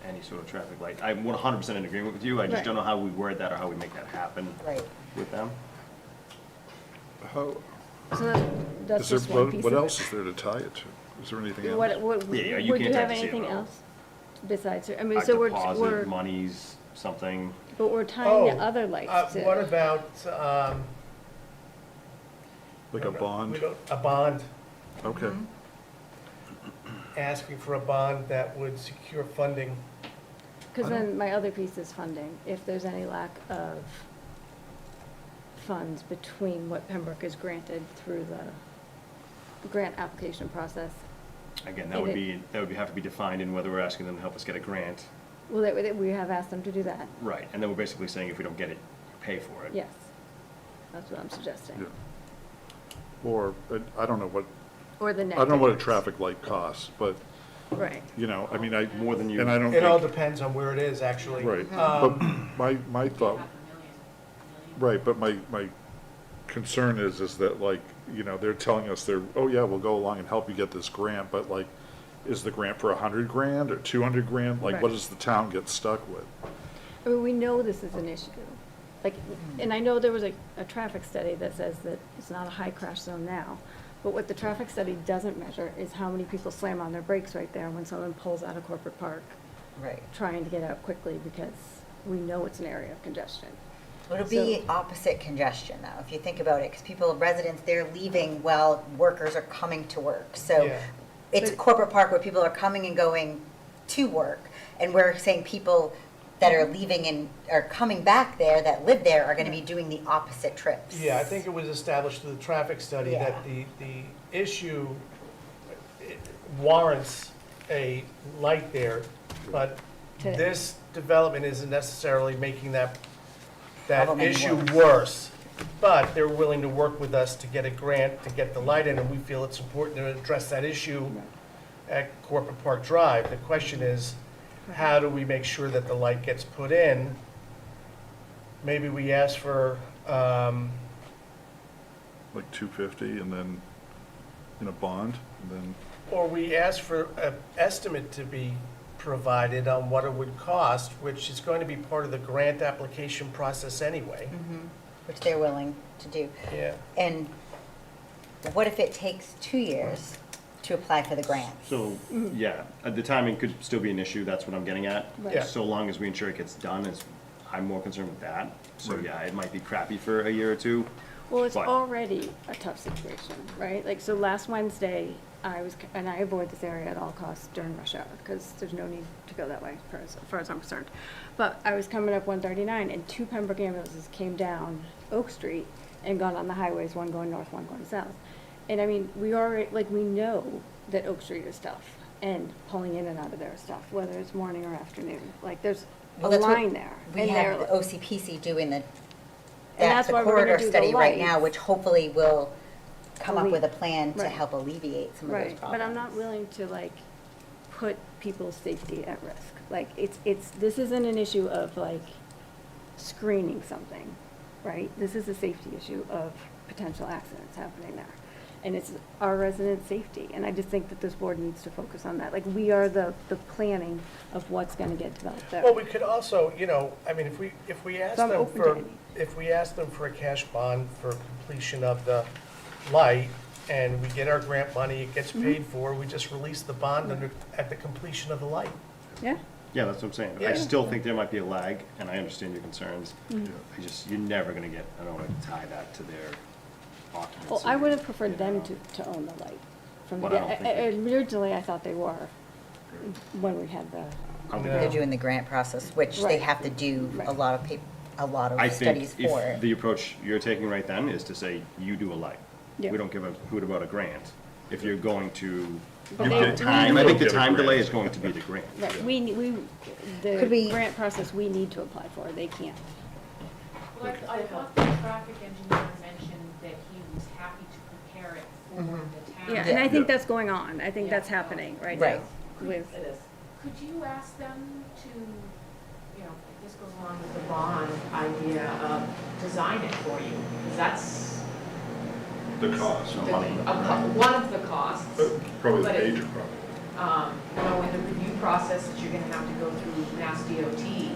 any sort of traffic light. I'm 100% in agreement with you, I just Right. don't know how we word that or how we make that happen Right. with them. How, so that's is there, just one piece what of else it. is there to tie it to? Is there anything else? What, Yeah, you would can't you tie have the anything CFO. else besides, I mean, Like so we're, deposit, monies, something. but we're tying Oh, to other lights too. What about, Like a bond? a bond, Okay. asking for a bond that would secure funding. Because then my other piece is funding. If there's any lack of funds between what Pembroke is granted through the grant application process. Again, that And would be, have to be defined in whether we're asking them to help us get a grant. Well, we have asked them to do that. Right, and then we're basically saying if we don't get it, pay for it. Yes. That's what I'm suggesting. Yeah. Or, I don't know what, Or the I net. don't know what a difference. traffic light costs, but, Right. you know, I mean, More than you. and I don't It all think, depends on where it is, actually. right. But my thought, right, but my concern is that like, you know, they're telling us oh yeah, we'll go along and help you get this grant, but like, is the grant for $100,000 or $200,000? Like, what Right. does the town get stuck with? I mean, we know this is an issue. Like, and I know there was a traffic study that says that it's not a high crash zone now. But what the traffic study doesn't measure is how many people slam on their brakes right there when someone pulls out of Corporate Park. Right. Trying to get out quickly because we know it's an area of congestion. It'll be opposite congestion though, if you think about it, because residents, they're leaving while workers are coming to work. So Yeah. it's Corporate Park where people are coming and going to work. And we're saying people that are leaving and are coming back there, that live there, are gonna be doing the opposite trips. Yeah, I think it was established through the traffic study that Yeah. the issue warrants a light there, but To- this development isn't necessarily making that Problem any issue worse. worse. but they're willing to work with us to get a grant to get the light in, and we feel it's important to address that issue at Corporate Park Drive. The question is, how do we make sure that the light gets put in? Maybe we ask for, Like 250 and then in a bond, and then, or we ask for an estimate to be provided on what it would cost, which is going to be part of the grant application process anyway. Which they're willing to do. Yeah. And what if it takes 2 years to apply for the grant? So, yeah, the timing could still be an issue, that's what I'm getting at. Right. Yeah. So long as we ensure it gets done, I'm more concerned with that. So, yeah, it might be crappy for a year or two. Well, it's but- already a tough situation, right? Like, so last Wednesday, and I avoid this area at all costs during rush hour, because there's no need to go that way, as far as I'm concerned. But I was coming up 139, and 2 Pembroke ambulances came down Oak Street and got on the highways, one going north, one going south. And I mean, we know that Oak Street is tough, and pulling in and out of there is tough, whether it's morning or afternoon. Like, there's a Well, that's what line there. We and have they're- the OCPC doing the that's the why we're gonna corridor do the study right now, lights. which hopefully will come up Alle- with a plan to Right. help alleviate some of those Right, problems. but I'm not willing to like put people's safety at risk. Like, this isn't an issue of like screening something, right? This is a safety issue of potential accidents happening there. And it's our resident safety, and I just think that this board needs to focus on that. Like, we are the planning of what's gonna get developed there. Well, we could also, I mean, if we ask So I'm them open to for, any. if we ask them for a cash bond for completion of the light, and we get our grant money, it gets paid for, we just release the bond at the completion of the light. Yeah. Yeah, that's what I'm saying. Yeah. I still think there might be a lag, and I understand your concerns. Mhm. You're never gonna get, I don't wanna tie that to their occupancy. Well, I would have preferred them to own the light from the But I don't think originally, I thought they were, when we had the. They're doing the grant process, which they Right. have to do a lot of I studies think for if it. the approach you're taking right then is to say, you do a light. Yeah. We don't give a hoot about a grant. If you're going to, But you they- get time, I we- think the time delay is going to be the grant. Right, Could the we- grant process we need to apply for, they can't. Well, I thought the traffic engineer mentioned that he was happy to prepare it for the town. Yeah, and I think that's going on, I think that's happening right now Right. with. Could you ask them to, if this goes along with the bond idea, design it for you? Because that's the cost, one of the costs. probably the But it- major problem. In the review process that you're gonna have to go through Mass DOT,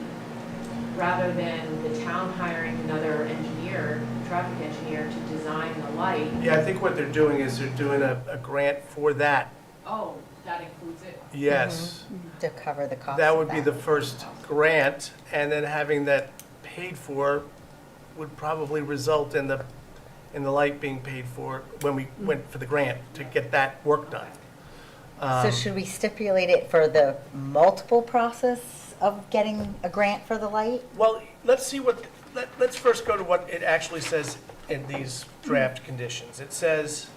rather than the town hiring another engineer, traffic engineer, to design the light. Yeah, I think what they're doing is they're doing a grant for that, Oh, that includes it? yes. To cover the cost That of would be the first grant, and then having that paid for would probably result in the light being paid for when we went for the grant to get that work done. So should we stipulate it for the multiple process of getting a grant for the light? Well, let's see let's first go to what it actually says in these draft conditions. It says,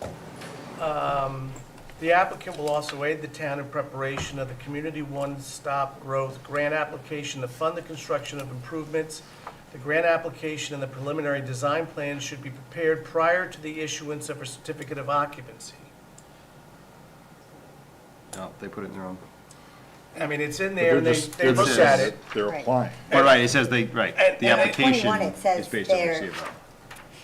the applicant will also aid the town in preparation of the Community One-Stop Growth Grant application to fund the construction of improvements. The grant application and the preliminary design plan should be prepared prior to the issuance of a certificate of occupancy. No, they put it in their own. I mean, it's in But there, and they looked at it. They're Right. applying. But right, it says the And- application 21, it says is based on there- receipt of.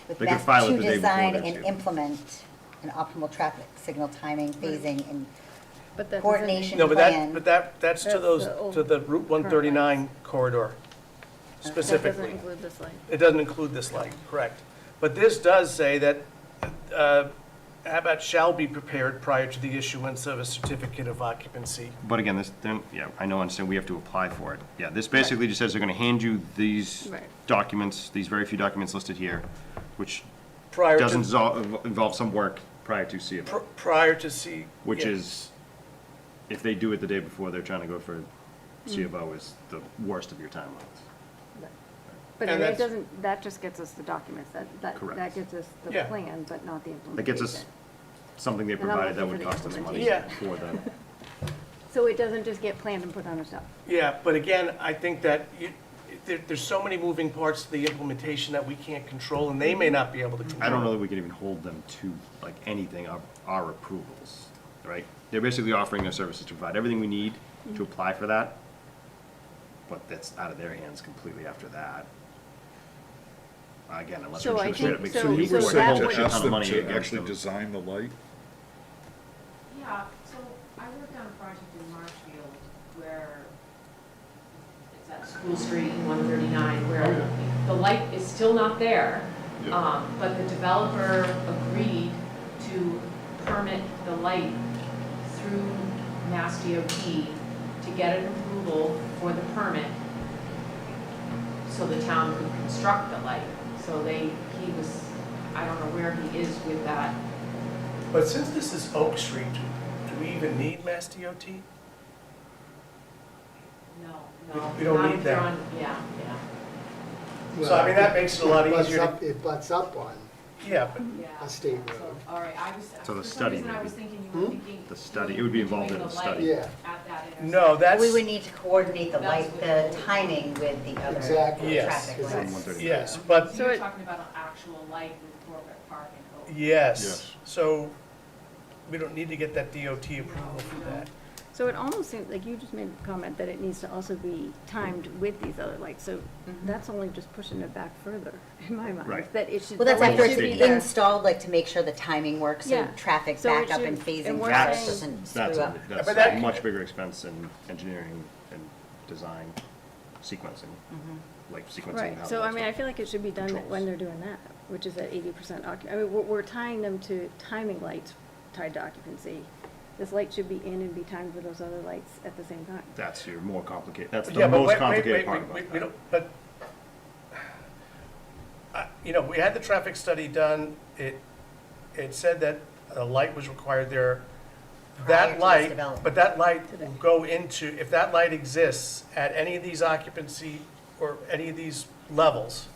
With They could mass file it to the day before design they and receive it. implement an optimal traffic signal timing, phasing, and But that doesn't- coordination No, but plan. that's to That's those, the old to the Route 139 corridor That doesn't specifically. include this light. It doesn't include this light, correct. But this does say that, how about shall be prepared prior to the issuance of a certificate of occupancy. But again, I know, understand, we have to apply for it. Yeah, this basically just says they're gonna hand you these Right. documents, these very few documents listed here, which Prior to- doesn't involve some work prior to C of O, Prior to C. which yeah. is, if they do it the day before they're trying to go for C of O, is the worst of your timelines. But And it that's- doesn't, that just gets us the documents, that Correct. gets us the Yeah. plan, but not the That implementation. gets us something they And I'm provided that looking would for the cost us money implementation. for them. So it doesn't just get planned and put on a shelf. Yeah, but again, I think that there's so many moving parts to the implementation that we can't control, and they may not be able to control. I don't know that we can even hold them to like anything of our approvals, right? They're basically offering their services to provide everything we need to apply for that, but that's out of their hands completely after that. Again, unless So we're I just straight up think- make so- sure we so pour that a would- shit ton Ask of them money to against actually them. design the light? Yeah, so I worked on a project in Marshfield where it's at School Street, 139, where the light is still not there, but the developer agreed to permit the light through Mass DOT to get an approval for the permit so the town could construct the light. So he was, I don't know where he is with that. But since this is Oak Street, do we even need Mass DOT? No, We don't not need if you're that. on- Yeah. So, I mean, that makes it a lot easier to- It butts up on Yeah, but a state road. All right, So the for some study reason I maybe. was thinking you were thinking. The study, it would be involved in doing the light study. Yeah. At that intersection. no, that's. We would need to coordinate the That's light, what- the timing with the other Exactly. Yes. traffic Yes. lights. Yes, but, So you're talking about an actual light in Corbett Park and Oak. yes, Yes. so we don't need to get that DOT approval for that. So it almost seems, like you just made the comment that it needs to also be timed with these other lights, so that's only just pushing it back further, in my mind. Right. That it should. Well, that's the light after should be it's there. installed, like to make sure the timing works, so Yeah. traffic So it back up should- and phasing and we're traffic saying- doesn't That's screw up. that's But that- a much bigger expense in engineering and design sequencing, like sequencing. Right, how so those I mean, I feel like it should be done controls. when they're doing that, which is at 80% occupancy. I mean, we're tying them to timing lights tied to occupancy. This light should be in and be timed with those other lights at the same time. That's your more complicated, that's the Yeah, but most wait, complicated part we about that. don't, but, you know, we had the traffic study done, it said that a light was required there. Prior to That this light, development. but that light will go into, if that light exists at any of these occupancy or any of these levels,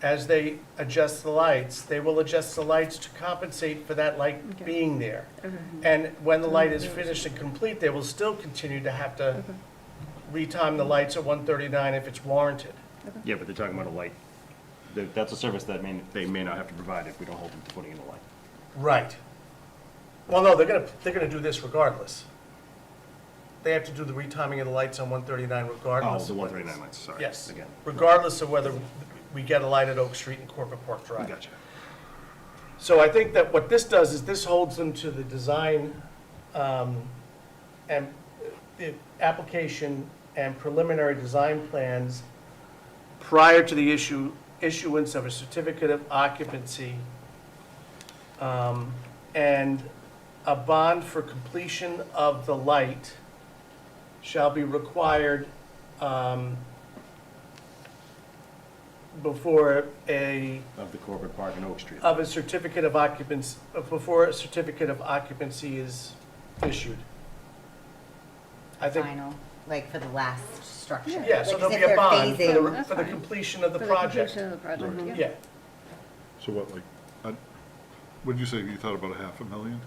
as they adjust the lights, they will adjust the lights to compensate for that light Okay. being there. Okay. And when the light is finished and complete, they will still continue to have to retime the lights at 139 if it's warranted. Yeah, but they're talking about a light, that's a service that they may not have to provide if we don't hold them to putting in a light. Right. Well, no, they're gonna do this regardless. They have to do the retiming of the lights on 139 Oh, regardless. the 139 lights, sorry. Yes, Again. regardless of whether we get a light at Oak Street and Corbett Park Drive. Gotcha. So I think that what this does is this holds them to the design and the application and preliminary design plans prior to the issuance of a certificate of occupancy, and a bond for completion of the light shall be required before Of the Corbett Park and Oak Street. of a certificate of occupancy, before a certificate of occupancy is issued. I think, Final, like for the last structure. yeah, so Like, there'll if be a they're bond phasing- That's for the fine. completion of the For project. completion of the project, Right. yeah. Yeah, So what, like, what'd you say, you thought about $500,000?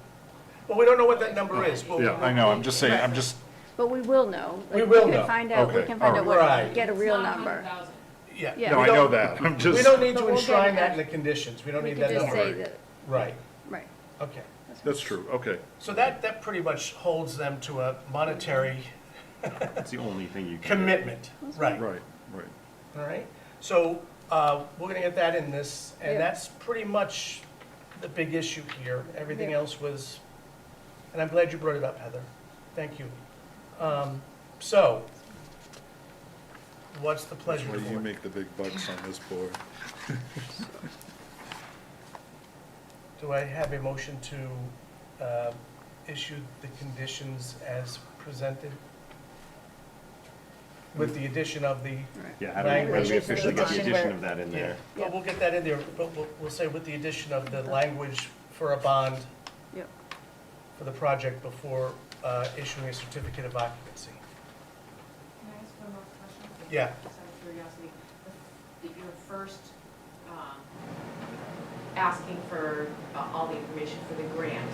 well, we don't know what that number is. We'll- Yeah, I know, I'm just saying, I'm just, But we will know. We Like, will can know. find out, we Okay, can find out alright. Right. what, get a real It's not number. 100,000. Yeah. Yeah. no, we I know don't- that, I'm We just, don't need But to we'll enshrine get that in the conditions. We don't We need can that just say number. that, Right, right. okay. that's true, okay. So that pretty much holds them to a monetary That's the only thing you can do. commitment, right? Right, right. All right, so we're gonna get that in this, and Yeah. that's pretty much the big issue here. Everything Yeah. else was, and I'm glad you brought it up, Heather. Thank you. So, what's the pleasure That's of why the you board? make the big bucks on this board. Do I have a motion to issue the conditions as presented? With the addition of the, Yeah, how do we Language. officially get the Addition. addition of that in yeah, there? well, we'll get that in there, but we'll say with the addition of the language for a bond Yep. for the project before issuing a certificate of occupancy. Can I ask one more question? Yeah. Just out of curiosity, your first asking for all the information for the grant,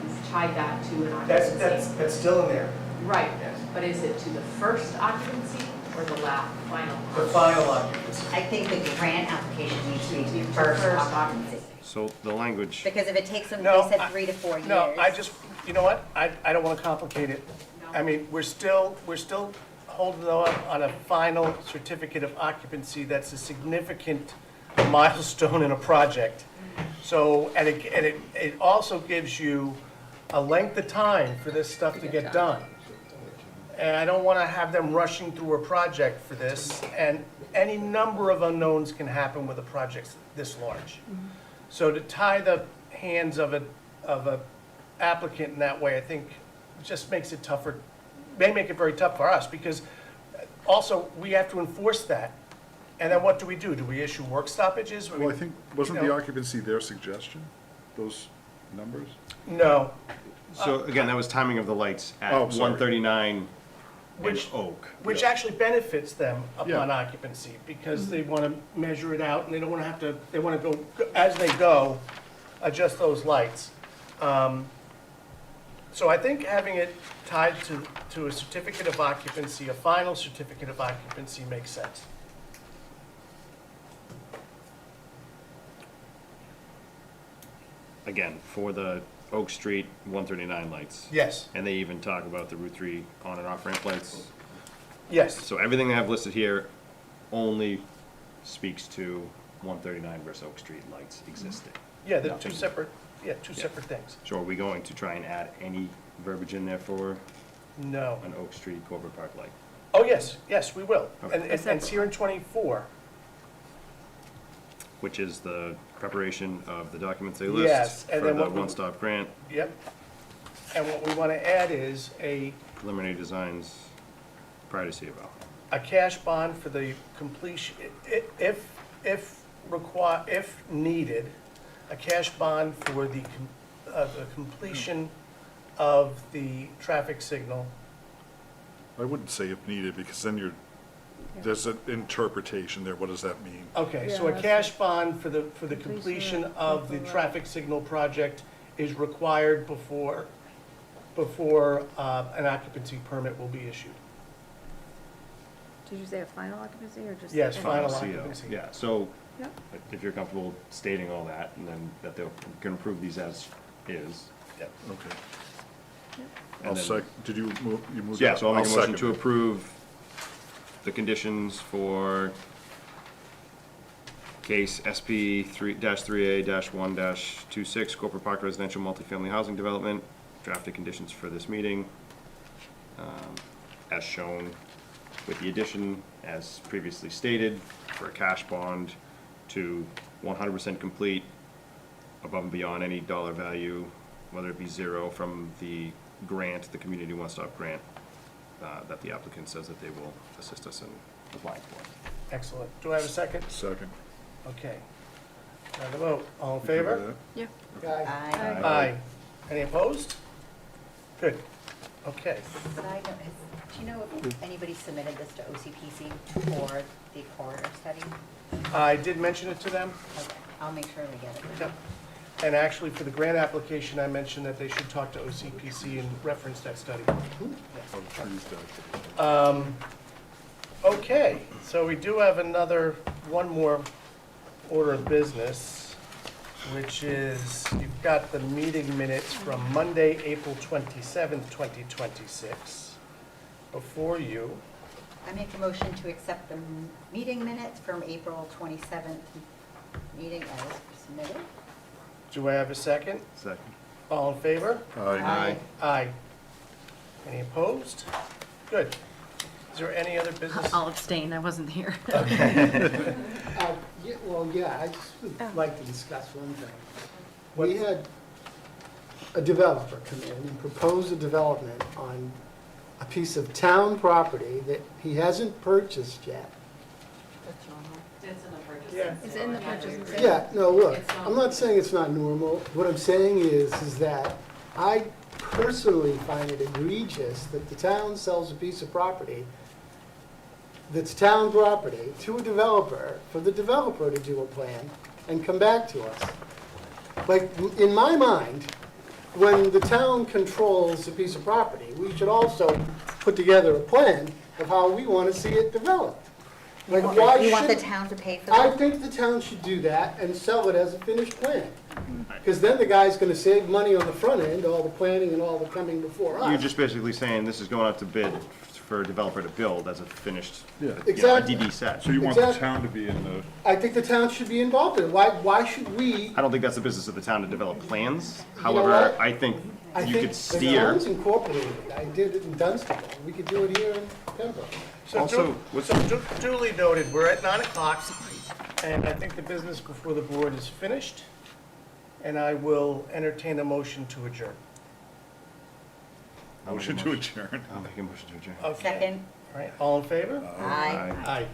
you've tied that to an occupancy. That's still in there. Right. Yes. But is it to the first occupancy or the final? The final occupancy. I think the grant application needs to be first occupancy. So the language, Because if it takes them, No, they said 3 to 4 years. No, I just, you know what, I don't want to complicate it. I mean, we're still holding on a final certificate of occupancy that's a significant milestone in a project. So, and it also gives you a length of time for this stuff to get done. And I don't want to have them rushing through a project for this, and any number of unknowns can happen with a project this large. So to tie the hands of a applicant in that way, I think just makes it tougher, may make it very tough for us, because also, we have to enforce that. And then what do? Do we issue work stoppages? Well, I think, wasn't you know- the occupancy their suggestion, those numbers? No. so again, that was timing of the lights at Oh, sorry. 139 and Which- Oak. Which actually benefits them upon Yeah. occupancy, because they want to measure it out, and they don't want to have to, they want to go, as they go, adjust those lights. So I think having it tied to a certificate of occupancy, a final certificate of occupancy, makes sense. Again, for the Oak Street 139 lights. Yes, And they even talk about the Route 3 on and off ramp lights. yes, So everything they have listed here only speaks to 139 versus Oak Street lights existing. yeah, they're two Nothing. separate, two separate things. So are we going to try and add any verbiage in there for No. an Oak Street Corbett Park light? Oh, yes, yes, we will. Okay. And it's here in 24. Which is the preparation of the documents they Yes, list and for then the what we- one-stop grant, Yep. And what we want to add is a preliminary designs prior to CFO. cash bond for the completion, if needed, a cash bond for the completion of the traffic signal. I wouldn't say if needed, because then there's an interpretation there, what does that mean? Okay, so a cash bond for the completion of the traffic signal project is required before an occupancy permit will be issued. Did you say a final occupancy or just? Yes, final CO. occupancy. Yeah, so Yep. if you're comfortable stating all that, and then that they can approve these as is. Yep. Okay. And I'll then- did you move, you moved? Yeah, that? so I'll make a motion second to it. approve the conditions for case SP 3-3A-1-26, Corporate Park Residential Multifamily Housing Development, drafted conditions for this meeting, as shown, with the addition, as previously stated, for a cash bond to 100% complete, above and beyond any dollar value, whether it be zero from the grant, the Community One-Stop Grant, that the applicant says that they will assist us in applying for. Excellent. Do I have a second? Second. Okay. Now the vote. All in You good with favor? Yeah. Aye. Aye. Any opposed? Good. Okay. Side note, do you know if anybody submitted this to OCPC for the corridor study? I did mention it to them. Okay, I'll make sure they get it. Yep. And actually, for the grant application, I mentioned that they should talk to OCPC and reference that study. Oh, trees down. Okay, so we do have one more order of business, which is, you've got the meeting minutes from Monday, April 27th, 2026, before you. I make a motion to accept the meeting minutes from April 27th meeting as submitted. Do I have a second? Second. All in favor? Aye. Aye. Any opposed? Good. Is there any other business? I'll abstain, I wasn't here. I just would like to discuss one thing. We had a developer come in and propose a development on a piece of town property that he hasn't purchased yet. It's in the purchase. Yeah. Is it in the purchase and sale? Yeah, no, look, It's not- I'm not saying it's not normal. What I'm saying is that I personally find it egregious that the town sells a piece of property that's town property to a developer, for the developer to do a plan and come back to us. Like, in my mind, when the town controls a piece of property, we should also put together a plan of how we want to see it developed. Like, why You want the should, town to pay for I that? think the town should do that and sell it as a finished plan. Because then the guy's gonna save money on the front end, all the planning and all the coming before us. You're just basically saying this is going out to bid for a developer to build as a finished, Exactly. a DD set. So you want the Exactly. town to be in the, I think the town should be involved in it. Why should we? I don't think that's the business of the town to develop plans. know However, what? I think I you think could the steer. town's incorporated. I did it in Dunstable. We could do it here in Pembroke. So Also, what's- duly noted, we're at 9 o'clock, and I think the business before the board is finished, and I will entertain a motion to adjourn. motion to adjourn. I'll make a motion to adjourn. Okay. Second? All right, all in favor? Aye. Aye.